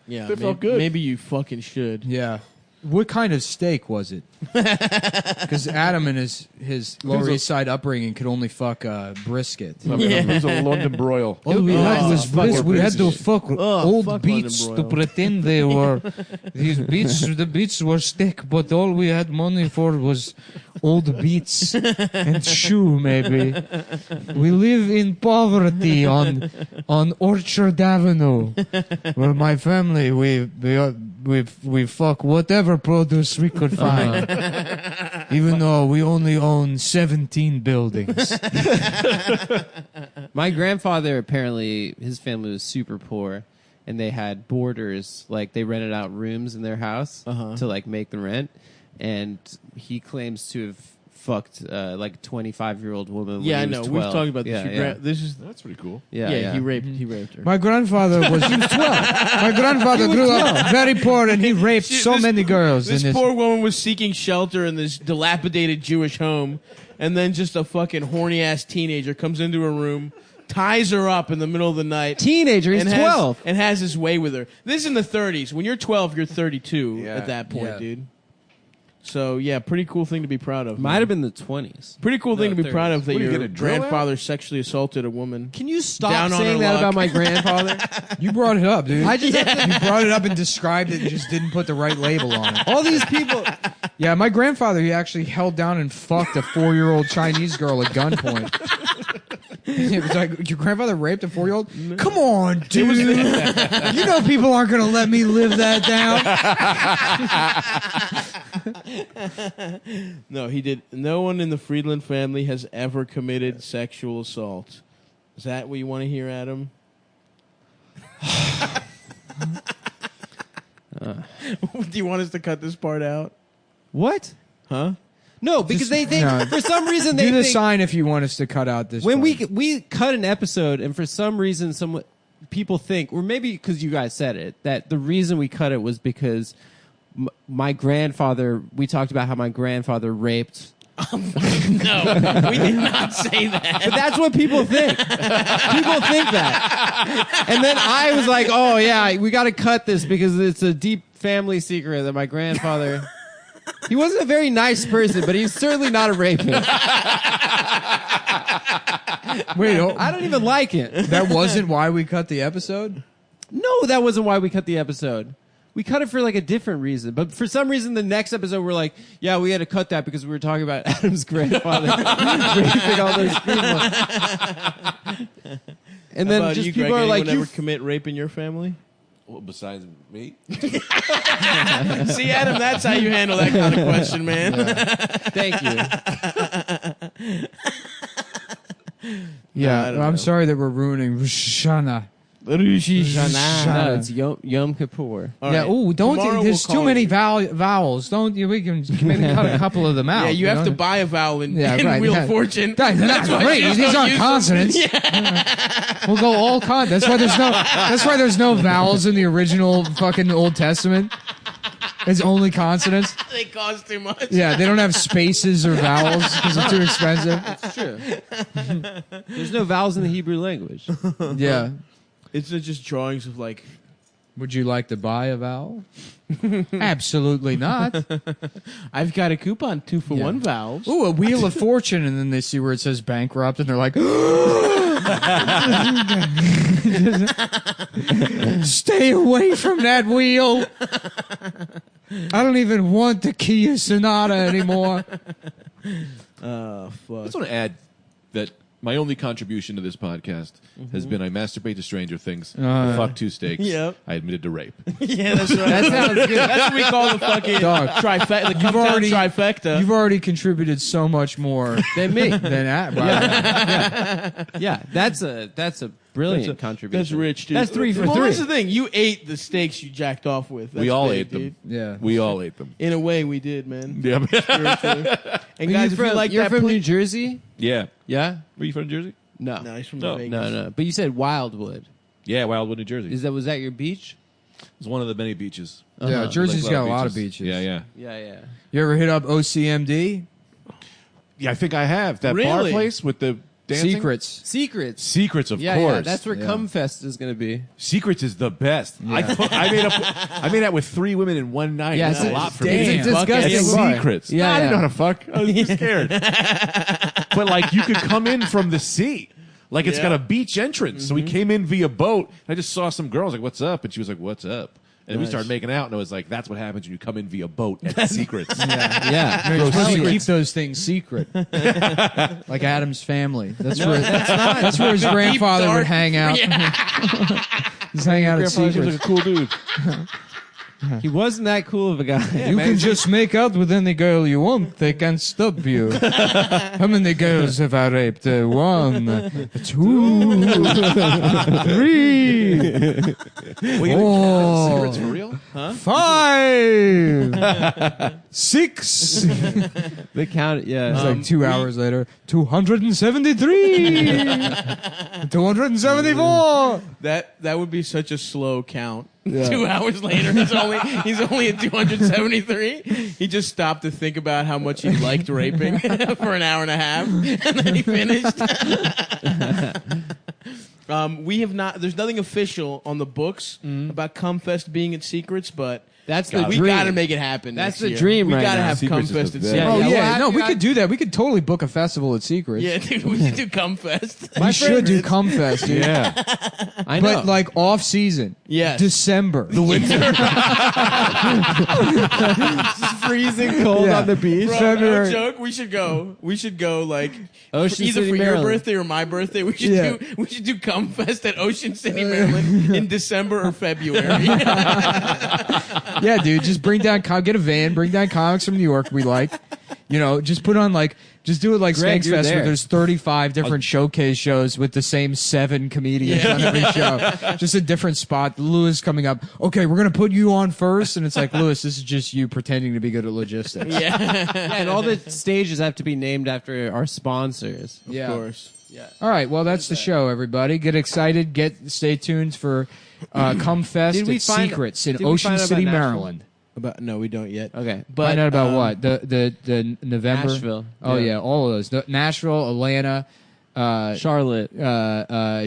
Yeah, That felt good. Maybe you fucking should. Yeah. What kind of steak was it? Because Adam and his Lower East Side upbringing could only fuck brisket. I mean, it was a London broil. All we had was brisket. We had to fuck old fuck beets London to broil. pretend they were these beets. The beets were steak, but all we had money for was old beets and shoe. Maybe we live in poverty on Orchard Avenue, where my family we fuck whatever produce we could find, even though we only own 17 buildings. My grandfather apparently his family was super poor, and they had boarders. Like they rented out rooms in their house to like make the rent, and he claims to have fucked like a 25-year-old woman. Yeah, I when he know. was We've 12. talked about this. Yeah, Your yeah. this is That's pretty cool. Yeah, He raped her. My grandfather was 12. My grandfather grew up very poor, and he raped so This- many girls. This in his poor woman was seeking shelter in this dilapidated Jewish home, and then just a fucking horny ass teenager comes into her room, ties her up in the middle of the night. Teenager, he's and 12. and has his way with her. This is in the 30s. When you're 12, you're 32 Yeah. at that point, Yeah. dude. So yeah, pretty cool thing to be proud of. Might man. have been the 20s. Pretty cool thing No, to be proud of that What, you your get a drill grandfather sexually assaulted a woman. Can you stop Down on saying her that luck. about my grandfather? You brought it up, dude. I just You brought it up and described it and just didn't put the right label on it. all these people. Yeah, my grandfather, he actually held down and fucked a 4-year-old Chinese girl at gunpoint. It was like, your grandfather raped a 4-year-old? Come on, dude. You know people aren't going to let me live that down. No, he did. No one in the Friedland family has ever committed sexual assault. Is that what you want to hear, Adam? Do you want us to cut this part out? What? Huh? No, because they think no. for some reason they Do the think sign if you want us to cut out this when part. we cut an episode and for some reason some people think, or maybe because you guys said it, that the reason we cut it was because my grandfather. We talked about how my grandfather raped No, we did not say that. But that's what people think. People think that. And then I was like, oh, yeah, we got to cut this because it's a deep family secret that my grandfather... He wasn't a very nice person, but he's certainly not a rapist. Wait, I don't even like it. that wasn't why we cut the episode? No, that wasn't why we cut the episode. We cut it for like a different reason. But for some reason, the next episode, we're like, yeah, we had to cut that because we were talking about Adam's grandfather raping all those people. And then How about just you, people Greg? are like, Anyone you ever commit rape in your family? Well, besides me, See, Adam, that's how you handle that kind of question, man. thank you. Yeah, I don't I'm know. sorry that we're ruining Shana. No, it's Yom Kippur. All Yeah. right. Oh, don't. Tomorrow There's we'll too call many you. vowels. Don't. We can maybe cut a couple of them out. Yeah, you have know? to buy a vowel in, Yeah, in right, Wheel yeah. of Fortune. That's why great. Jews These don't aren't use them. consonants. We'll go all con. That's why there's no vowels in the original fucking Old Testament. It's only consonants. They cost too much. Yeah, they don't have spaces or vowels because they're too expensive. It's true. There's no vowels in the Hebrew language. Yeah. It's just drawings of like. Would you like to buy a vowel? Absolutely not. I've got a coupon 2-for-1 vowels. Ooh, a Wheel of Fortune, and then they see where it says bankrupt, and they're like, "Stay away from that wheel." I don't even want the Kia Sonata anymore. Oh I fuck. just want to add that my only contribution to this podcast has been I masturbate to Stranger Things, I fuck 2 steaks, Yep. I admitted to rape. Yeah, that's right. That sounds good. That's what we call the fucking Dog. trifecta. The Cumtown trifecta. You've already contributed so much more Than me. than that. Yeah, that's a brilliant contribution. That's rich, dude. That's 3 for well, 3. that's the thing. You ate the steaks you jacked off with. That's We all big, ate them. dude. Yeah. We all ate them. In a way, we did, man. Yeah. Spiritually. And guys, if you like you're that, from New please. Jersey? Yeah. Yeah? Were you from New Jersey? No. No, he's from No. Vegas. No. But you said Wildwood. Yeah, Wildwood, New Jersey. Was that your beach? It's one of the many beaches. Yeah, Jersey's Like, got a lot of beaches. Yeah, yeah. Yeah. You ever hit up OCMD? Yeah, I think I have. That bar Really? place with the dancing? Secrets. Secrets. Secrets, of Yeah, course. that's where Yeah. Cumfest is going to be. Secrets is the best. I made out with 3 women in one night. Yeah, That's it's a lot for damn. me. It's a disgusting It's bar. secrets. Yeah, I didn't yeah. know how to fuck. I was too scared. But like, you could come in from the sea. Like, it's Yeah. got a beach entrance. So we came in via boat. And I just saw some girls like, "What's up?" And she was like, "What's up?" And we started making out. And I was like, "That's what happens when you come in via boat at Secrets." Yeah. You're supposed to secrets. keep those things secret. Like Adam's family. That's where his grandfather dark- would hang out. He's hanging out at Grandfather seems Secrets. like a cool dude. He wasn't that cool of a guy. You can just make out with any girl you want. They can't stop you. How many girls have I raped? 1, 2, 3, Wait, Oh. Secrets for real? 5, 6. They count it, yeah. It's like 2 hours later. 273. 274. That would be such a slow count. 2 hours later, he's only at 273. He just stopped to think about how much he liked raping for an hour and a half, and then he finished. We have not. There's nothing official on the books about Cumfest being at Secrets, but That's the we dream. got to make it happen. That's next the year. dream We right got to now. have Secrets is Cumfest the at best. Secrets. Oh we'll yeah, have no, you we on- could do that. We could totally book a festival at Secrets. Yeah, dude, we should do Cumfest. We should do Cumfest, dude. Yeah. I know. But like off season. Yes. December. The winter. freezing cold Yeah. on the beach. Bro, February. no joke. We should go. We should go like Ocean either City, for your Maryland. birthday or my birthday. We should Yeah. do Cumfest at Ocean City, Maryland in December or February. Yeah, dude. Just bring down, get a van, bring down comics from New York we like. You know, just put on like, just do it like Greg, Skanks you're Fest where there. there's 35 different showcase shows with the same 7 comedians on every show. Just a different spot. Lewis coming up. Okay, we're going to put you on first. And it's like, Lewis, this is just you pretending to be good at logistics. yeah, Yeah, and all the stages have to be named after our sponsors. of Yeah. course. All right, well, that's the show, everybody. Get excited. Stay tuned for Cumfest Did we at find- Secrets in did we Ocean find out City, about Nashville? Maryland. No, we don't yet. Okay. But Find out about what the November. Nashville. Oh Yeah. yeah, all of those. Nashville, Atlanta, Charlotte.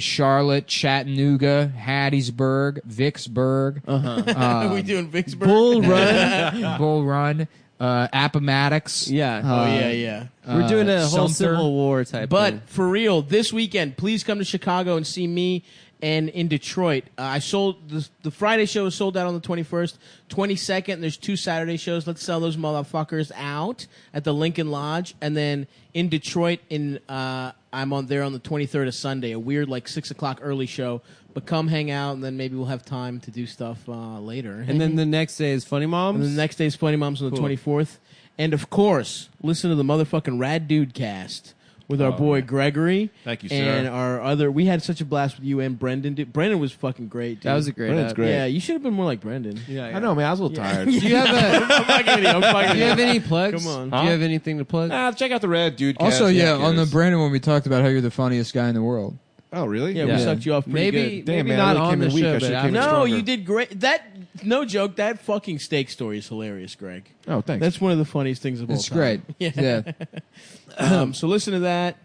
Charlotte, Chattanooga, Hattiesburg, Vicksburg, Are we doing Vicksburg? Bull Run. Bull Run, Appomattox. Yeah. Oh yeah. We're doing a whole Sumter. Civil War type But thing. for real, this weekend, please come to Chicago and see me. And in Detroit, I sold the Friday show is sold out on the 21st, 22nd. There's 2 Saturday shows. Let's sell those motherfuckers out at the Lincoln Lodge, and then in Detroit, I'm on there on the 23rd of Sunday, a weird like 6:00 early show. But come hang out, and then maybe we'll have time to do stuff later. And then the next day is Funny Moms. And the next day is Funny Moms on the Cool. 24th. And of course, listen to the motherfucking Rad Dude cast with our boy Gregory. Thank you, sir. And our other, we had such a blast with you and Brendan. Brendan was fucking great, dude. That was a great Brendan's app. great. Yeah, you should have been more like Brendan. Yeah, I know, man. I was a little tired. Do you have I'm fucking with you. I'm fucking do you have with you. any plugs? Come on. Do you have anything to plug? Check out the Red Dude. Also, cast. yeah, Who on the cares? Brandon one, we talked about how you're the funniest guy in the world. Oh, really? Yeah, Yeah. we sucked you off pretty Maybe, good. Damn, maybe man, I not really on came the in weak. I show, should've but came in after. No, stronger. you did great. That, no joke, that fucking steak story is hilarious, Greg. Oh, thanks. That's one of the funniest things of all It's time. great. Yeah. Yeah. So listen to that.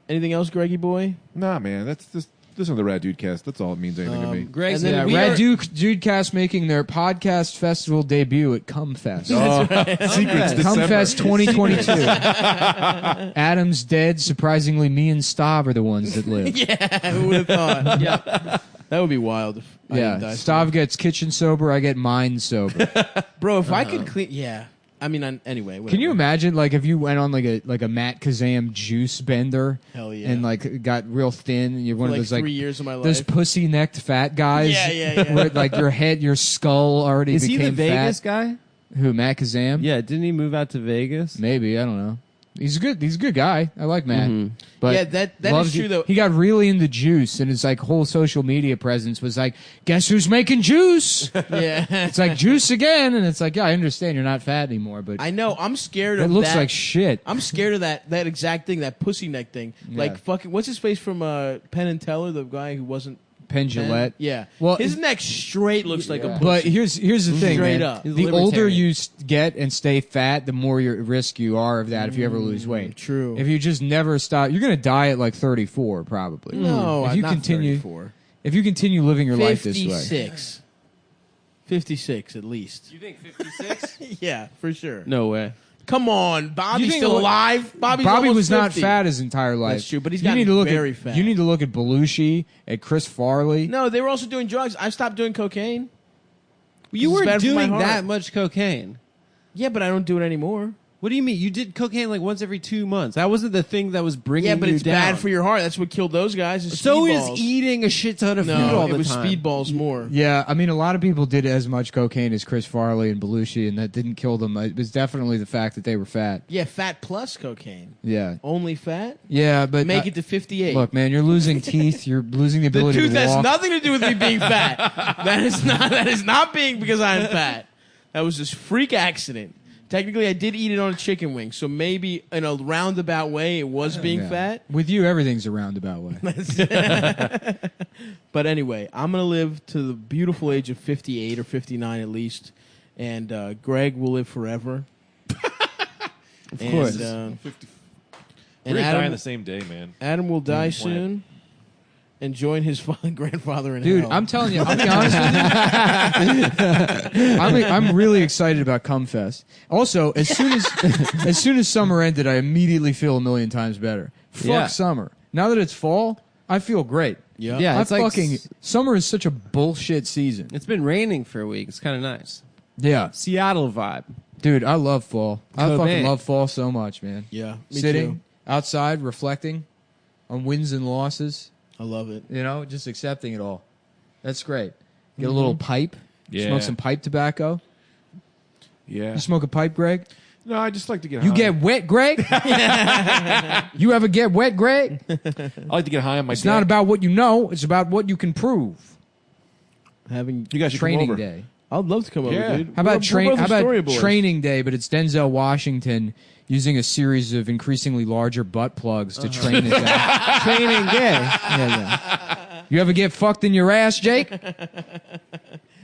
Anything else, Greggy boy? Nah, man. That's just listen to the Rad Dude cast. That's all it means anything to me. Greg's And then Yeah, we Rad are- Dudecast making their podcast festival debut at Cumfest. Secrets December. Cumfest 2022. Adam's dead. Surprisingly, me and Stav are the ones that live. Yeah, who would have thought? Yeah. That would be wild if I didn't die. Stav gets kitchen sober. I get mind sober. Bro, if I could clean... Yeah. I mean, anyway. Whatever. Can you imagine, like, if you went on like a Matt Kazam juice bender, Hell yeah. and like got real thin, and you're For one like of those like 3 years of my life. those pussy necked fat guys. Yeah. Where like your head, your skull already Is he became the Vegas fat. guy? Who, Matt Kazam? Yeah, didn't he move out to Vegas? Maybe, I don't know. He's a good guy. I like Matt. But Yeah, that is loves true, you- though. He got really into juice, and his like whole social media presence was like, guess who's making juice? Yeah. It's like juice again, and it's like, yeah, I understand you're not fat anymore, but I know. I'm scared it of looks that. like shit. I'm scared of that exact thing, that pussy neck thing. Like fucking, what's his face from Penn and Teller, the guy who wasn't Penn Jillette. Yeah. Well, his neck straight looks like a pussy. But here's the thing, Straight man. up. He's a The older libertarian. you get and stay fat, the more your risk you are of that if you ever lose weight. true. If you just never stop, you're gonna die at like 34 probably. No, if you not continue, 34. if you continue living your life this way. 56. 56 at least. You think 56? Yeah, for sure. No way. Come on, Bobby's You think still what- alive. Bobby Bobby almost was not 50. fat his entire life. That's true, but he's you need gotten to look very at, fat. You need to look at Belushi, at Chris Farley. No, they were also doing drugs. I stopped doing cocaine. You It's weren't bad for my doing heart. that much cocaine. Yeah, but I don't do it anymore. What do you mean? You did cocaine like once every 2 months. That wasn't the thing that was bringing Yeah, but you it's down. bad for your heart. That's what killed those guys. Is So speedballs. is eating a shit ton of food No, all it the was time. speedballs more. Yeah, I mean, a lot of people did as much cocaine as Chris Farley and Belushi, and that didn't kill them. It was definitely the fact that they were fat. Yeah, fat plus cocaine. Yeah, Only fat? yeah, but Make it to 58. Look, man, you're losing teeth. You're losing the the ability tooth to has walk. nothing to do with me being fat. That is not being because I'm fat. That was just freak accident. Technically, I did eat it on a chicken wing, so maybe in a roundabout way, it was being Yeah. fat. With you, everything's a roundabout way. But anyway, I'm gonna live to the beautiful age of 58 or 59 at least, and Greg will live forever. Of course. And We're gonna die on Adam, the same day, man. Adam will die plan. soon and join his grandfather in Dude, hell. I'm telling you, I'll be honest with you. I'm really excited about Cumfest. Also, as soon as summer ended, I immediately feel a million times better. Fuck Yeah. summer. Now that it's fall, I feel great. Yep. Yeah, I it's like fucking summer is such a bullshit season. It's been raining for a week. It's kind of nice. Yeah, Seattle vibe. dude, I love fall. I Cobain. fucking love fall so much, man. Yeah, me Sitting too. outside, reflecting on wins and losses. I love it. You know, just accepting it all. That's great. Get a little pipe. Yeah. Smoke some pipe tobacco. Yeah. You smoke a pipe, Greg? No, I just like to get You high. get wet, Greg? You ever get wet, Greg? I like to get high on my It's not about what you know. It's about what you can prove. Having You guys should come Training over. day. I'd love to come Yeah. over, dude. How about We're both Astoria boys. training day? But it's Denzel Washington using a series of increasingly larger butt plugs to train his ass. Training day. Yeah. You ever get fucked in your ass, Jake?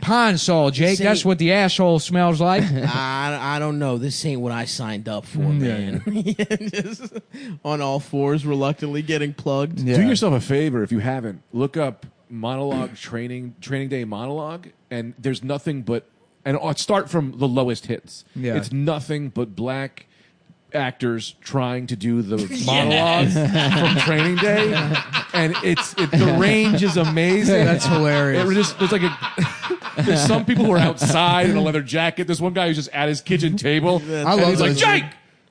Pine Sol, Jake. Say- That's what the asshole smells like. I don't know. This ain't what I signed up for, man. Just on all fours, reluctantly getting plugged. Yeah. Do yourself a favor if you haven't. Look up monologue training day monologue, and there's nothing but. And start from the lowest hits. Yeah. It's nothing but black actors trying to do the monologues from Training Day, and the range is amazing. That's hilarious. There's like there's some people who are outside in a leather jacket. There's one guy who's just at his kitchen table. I and love he's like, those.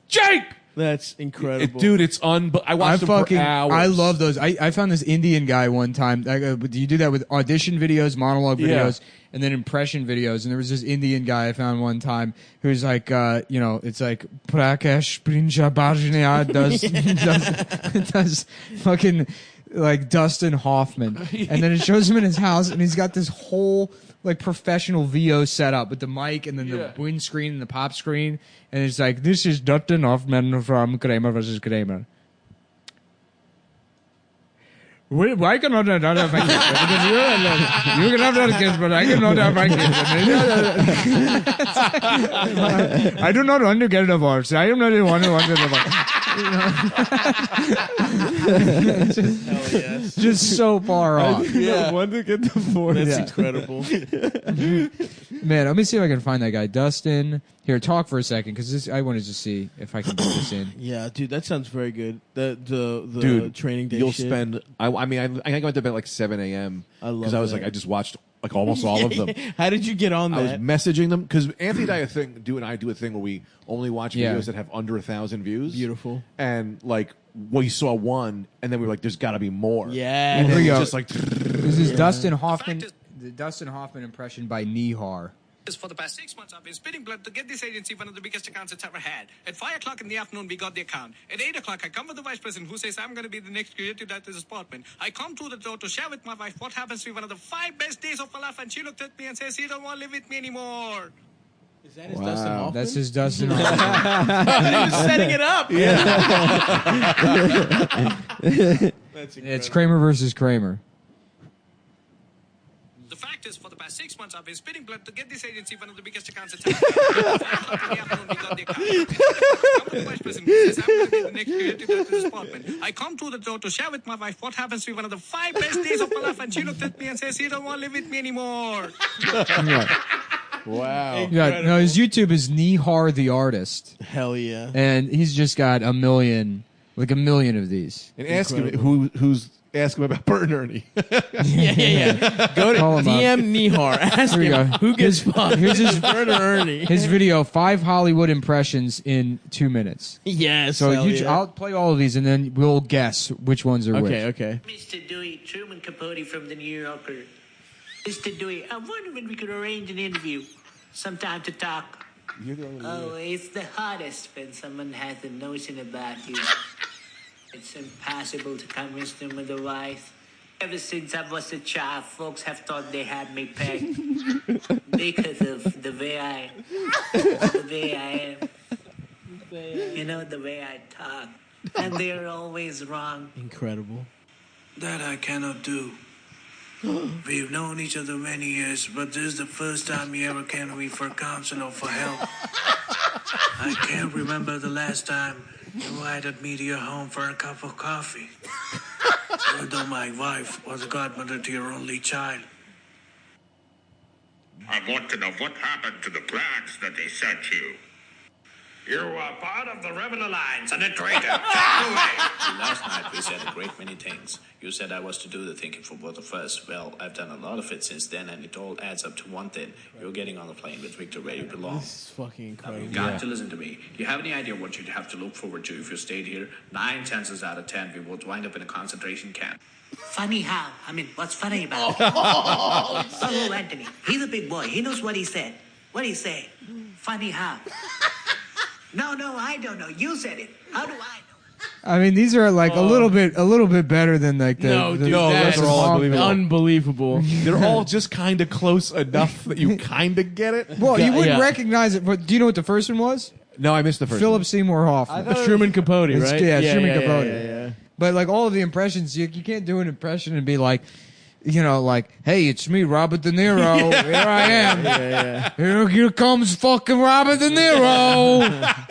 Jake. That's incredible. Dude, it's I watched them for hours. I love those. I found this Indian guy one time. You do that with audition videos, monologue videos, and then impression videos. And there was this Indian guy I found one time who's like, it's like Prakash Prinjabhajnia does fucking like Dustin Hoffman, and then it shows him in his house, and he's got this whole like professional VO setup with the mic and then the windscreen and the pop screen, and it's like, this is Dustin Hoffman from Kramer versus Kramer. Why cannot I not have my kids? Because you can have your kids, but I cannot have my kids. I do not want to get divorced. I am not the one who wants to divorce. Hell yes. Just so far off. Yeah. Want to get divorced? That's incredible. Man, let me see if I can find that guy. Dustin. Here, talk for a second, because I wanted to see if I can put this in. Yeah, dude, that sounds very good. The Dude, Training Day You'll shit. spend. I went to bed at like 7 a.m. I love because I was that. like, I just watched like almost all of them. How did you get on I was that? messaging them because Anthony and I do a thing where we only watch Yeah. videos that have under 1,000 views. Beautiful. And like we saw one, and then we were like, "There's got to be more." Yeah. and Here then we it go. just like This is Dustin Hoffman. The Dustin Hoffman impression by Nihar. For the past 6 months, I've been spitting blood to get this agency one of the biggest accounts it's ever had. At 5 o'clock in the afternoon, we got the account. At 8 o'clock, I come with the vice president who says I'm going to be the next creative director of this department. I come through the door to share with my wife what happens to be one of the 5 best days of my life, and she looked at me and says, "You don't want to live with me anymore." Is that his Dustin Hoffman? That's his Dustin Hoffman. he was setting it up. That's incredible. It's Kramer versus Kramer. The fact is, for the past 6 months, I've been spitting blood to get this agency one of the biggest accounts it's ever had. At 5 o'clock in the afternoon, we got the account. At 8 o'clock, I come with the vice president who says I'm going to be the next creative director of this department. I come through the door to share with my wife what happens to be one of the 5 best days of my life, and she looked at me and says, "You don't want to live with me anymore." wow. Yeah, no, his YouTube is Nihar the Artist, Hell yeah. and he's just got a million of these. And ask him ask him about Bert and Ernie. Yeah. Go to Call him up. DM Nihar. Ask Here we him go. who gets fucked. Here's his Bert or Ernie. his video, 5 Hollywood impressions in 2 minutes. Yes. So hell yeah. I'll play all of these, and then we'll guess which ones are which. Okay. Mr. Dewey, Truman Capote from the New Yorker. Mr. Dewey, I wonder when we could arrange an interview. Sometime to talk. Oh, it's the hardest when someone has a notion about you. It's impossible to convince them otherwise. Ever since I was a child, folks have thought they had me pegged because of the way I am. You know, the way I talk. And they're always wrong. Incredible. That I cannot do. We've known each other many years, but this is the first time you ever came to me for counsel or for help. I can't remember the last time you invited me to your home for a cup of coffee. Even though my wife was a godmother to your only child. I want to know what happened to the plans that they sent you. You are part of the Rebel Alliance and a traitor. Last night we said a great many things. You said I was to do the thinking for both of us. Well, I've done a lot of it since then, and it all adds up to one thing. You're getting on the plane with Victor where you belong. This is fucking incredible. You've got to listen to me. You have any idea what you'd have to look forward to if you stayed here? 9 chances out of 10 we would wind up in a concentration camp. Funny how? I mean, what's funny about it? Oh, Anthony. He's a big boy. He knows what he said. What he say? Funny how? No, I don't know. You said it. How do I know? I mean, these are like a little bit better than like the. No, dude, that's that's all unbelievable. unbelievable. They're all just kind of close enough that you kind of get it. Well, you wouldn't Yeah. recognize it, but do you know what the first one was? No, I missed the first Philip one. Seymour Hoffman. Truman Capote, It's- right? yeah, Truman Capote. Yeah. But like all of the impressions, you can't do an impression and be like, you know, like, hey, it's me, Robert De Niro. Here I am. Here comes fucking Robert De Niro.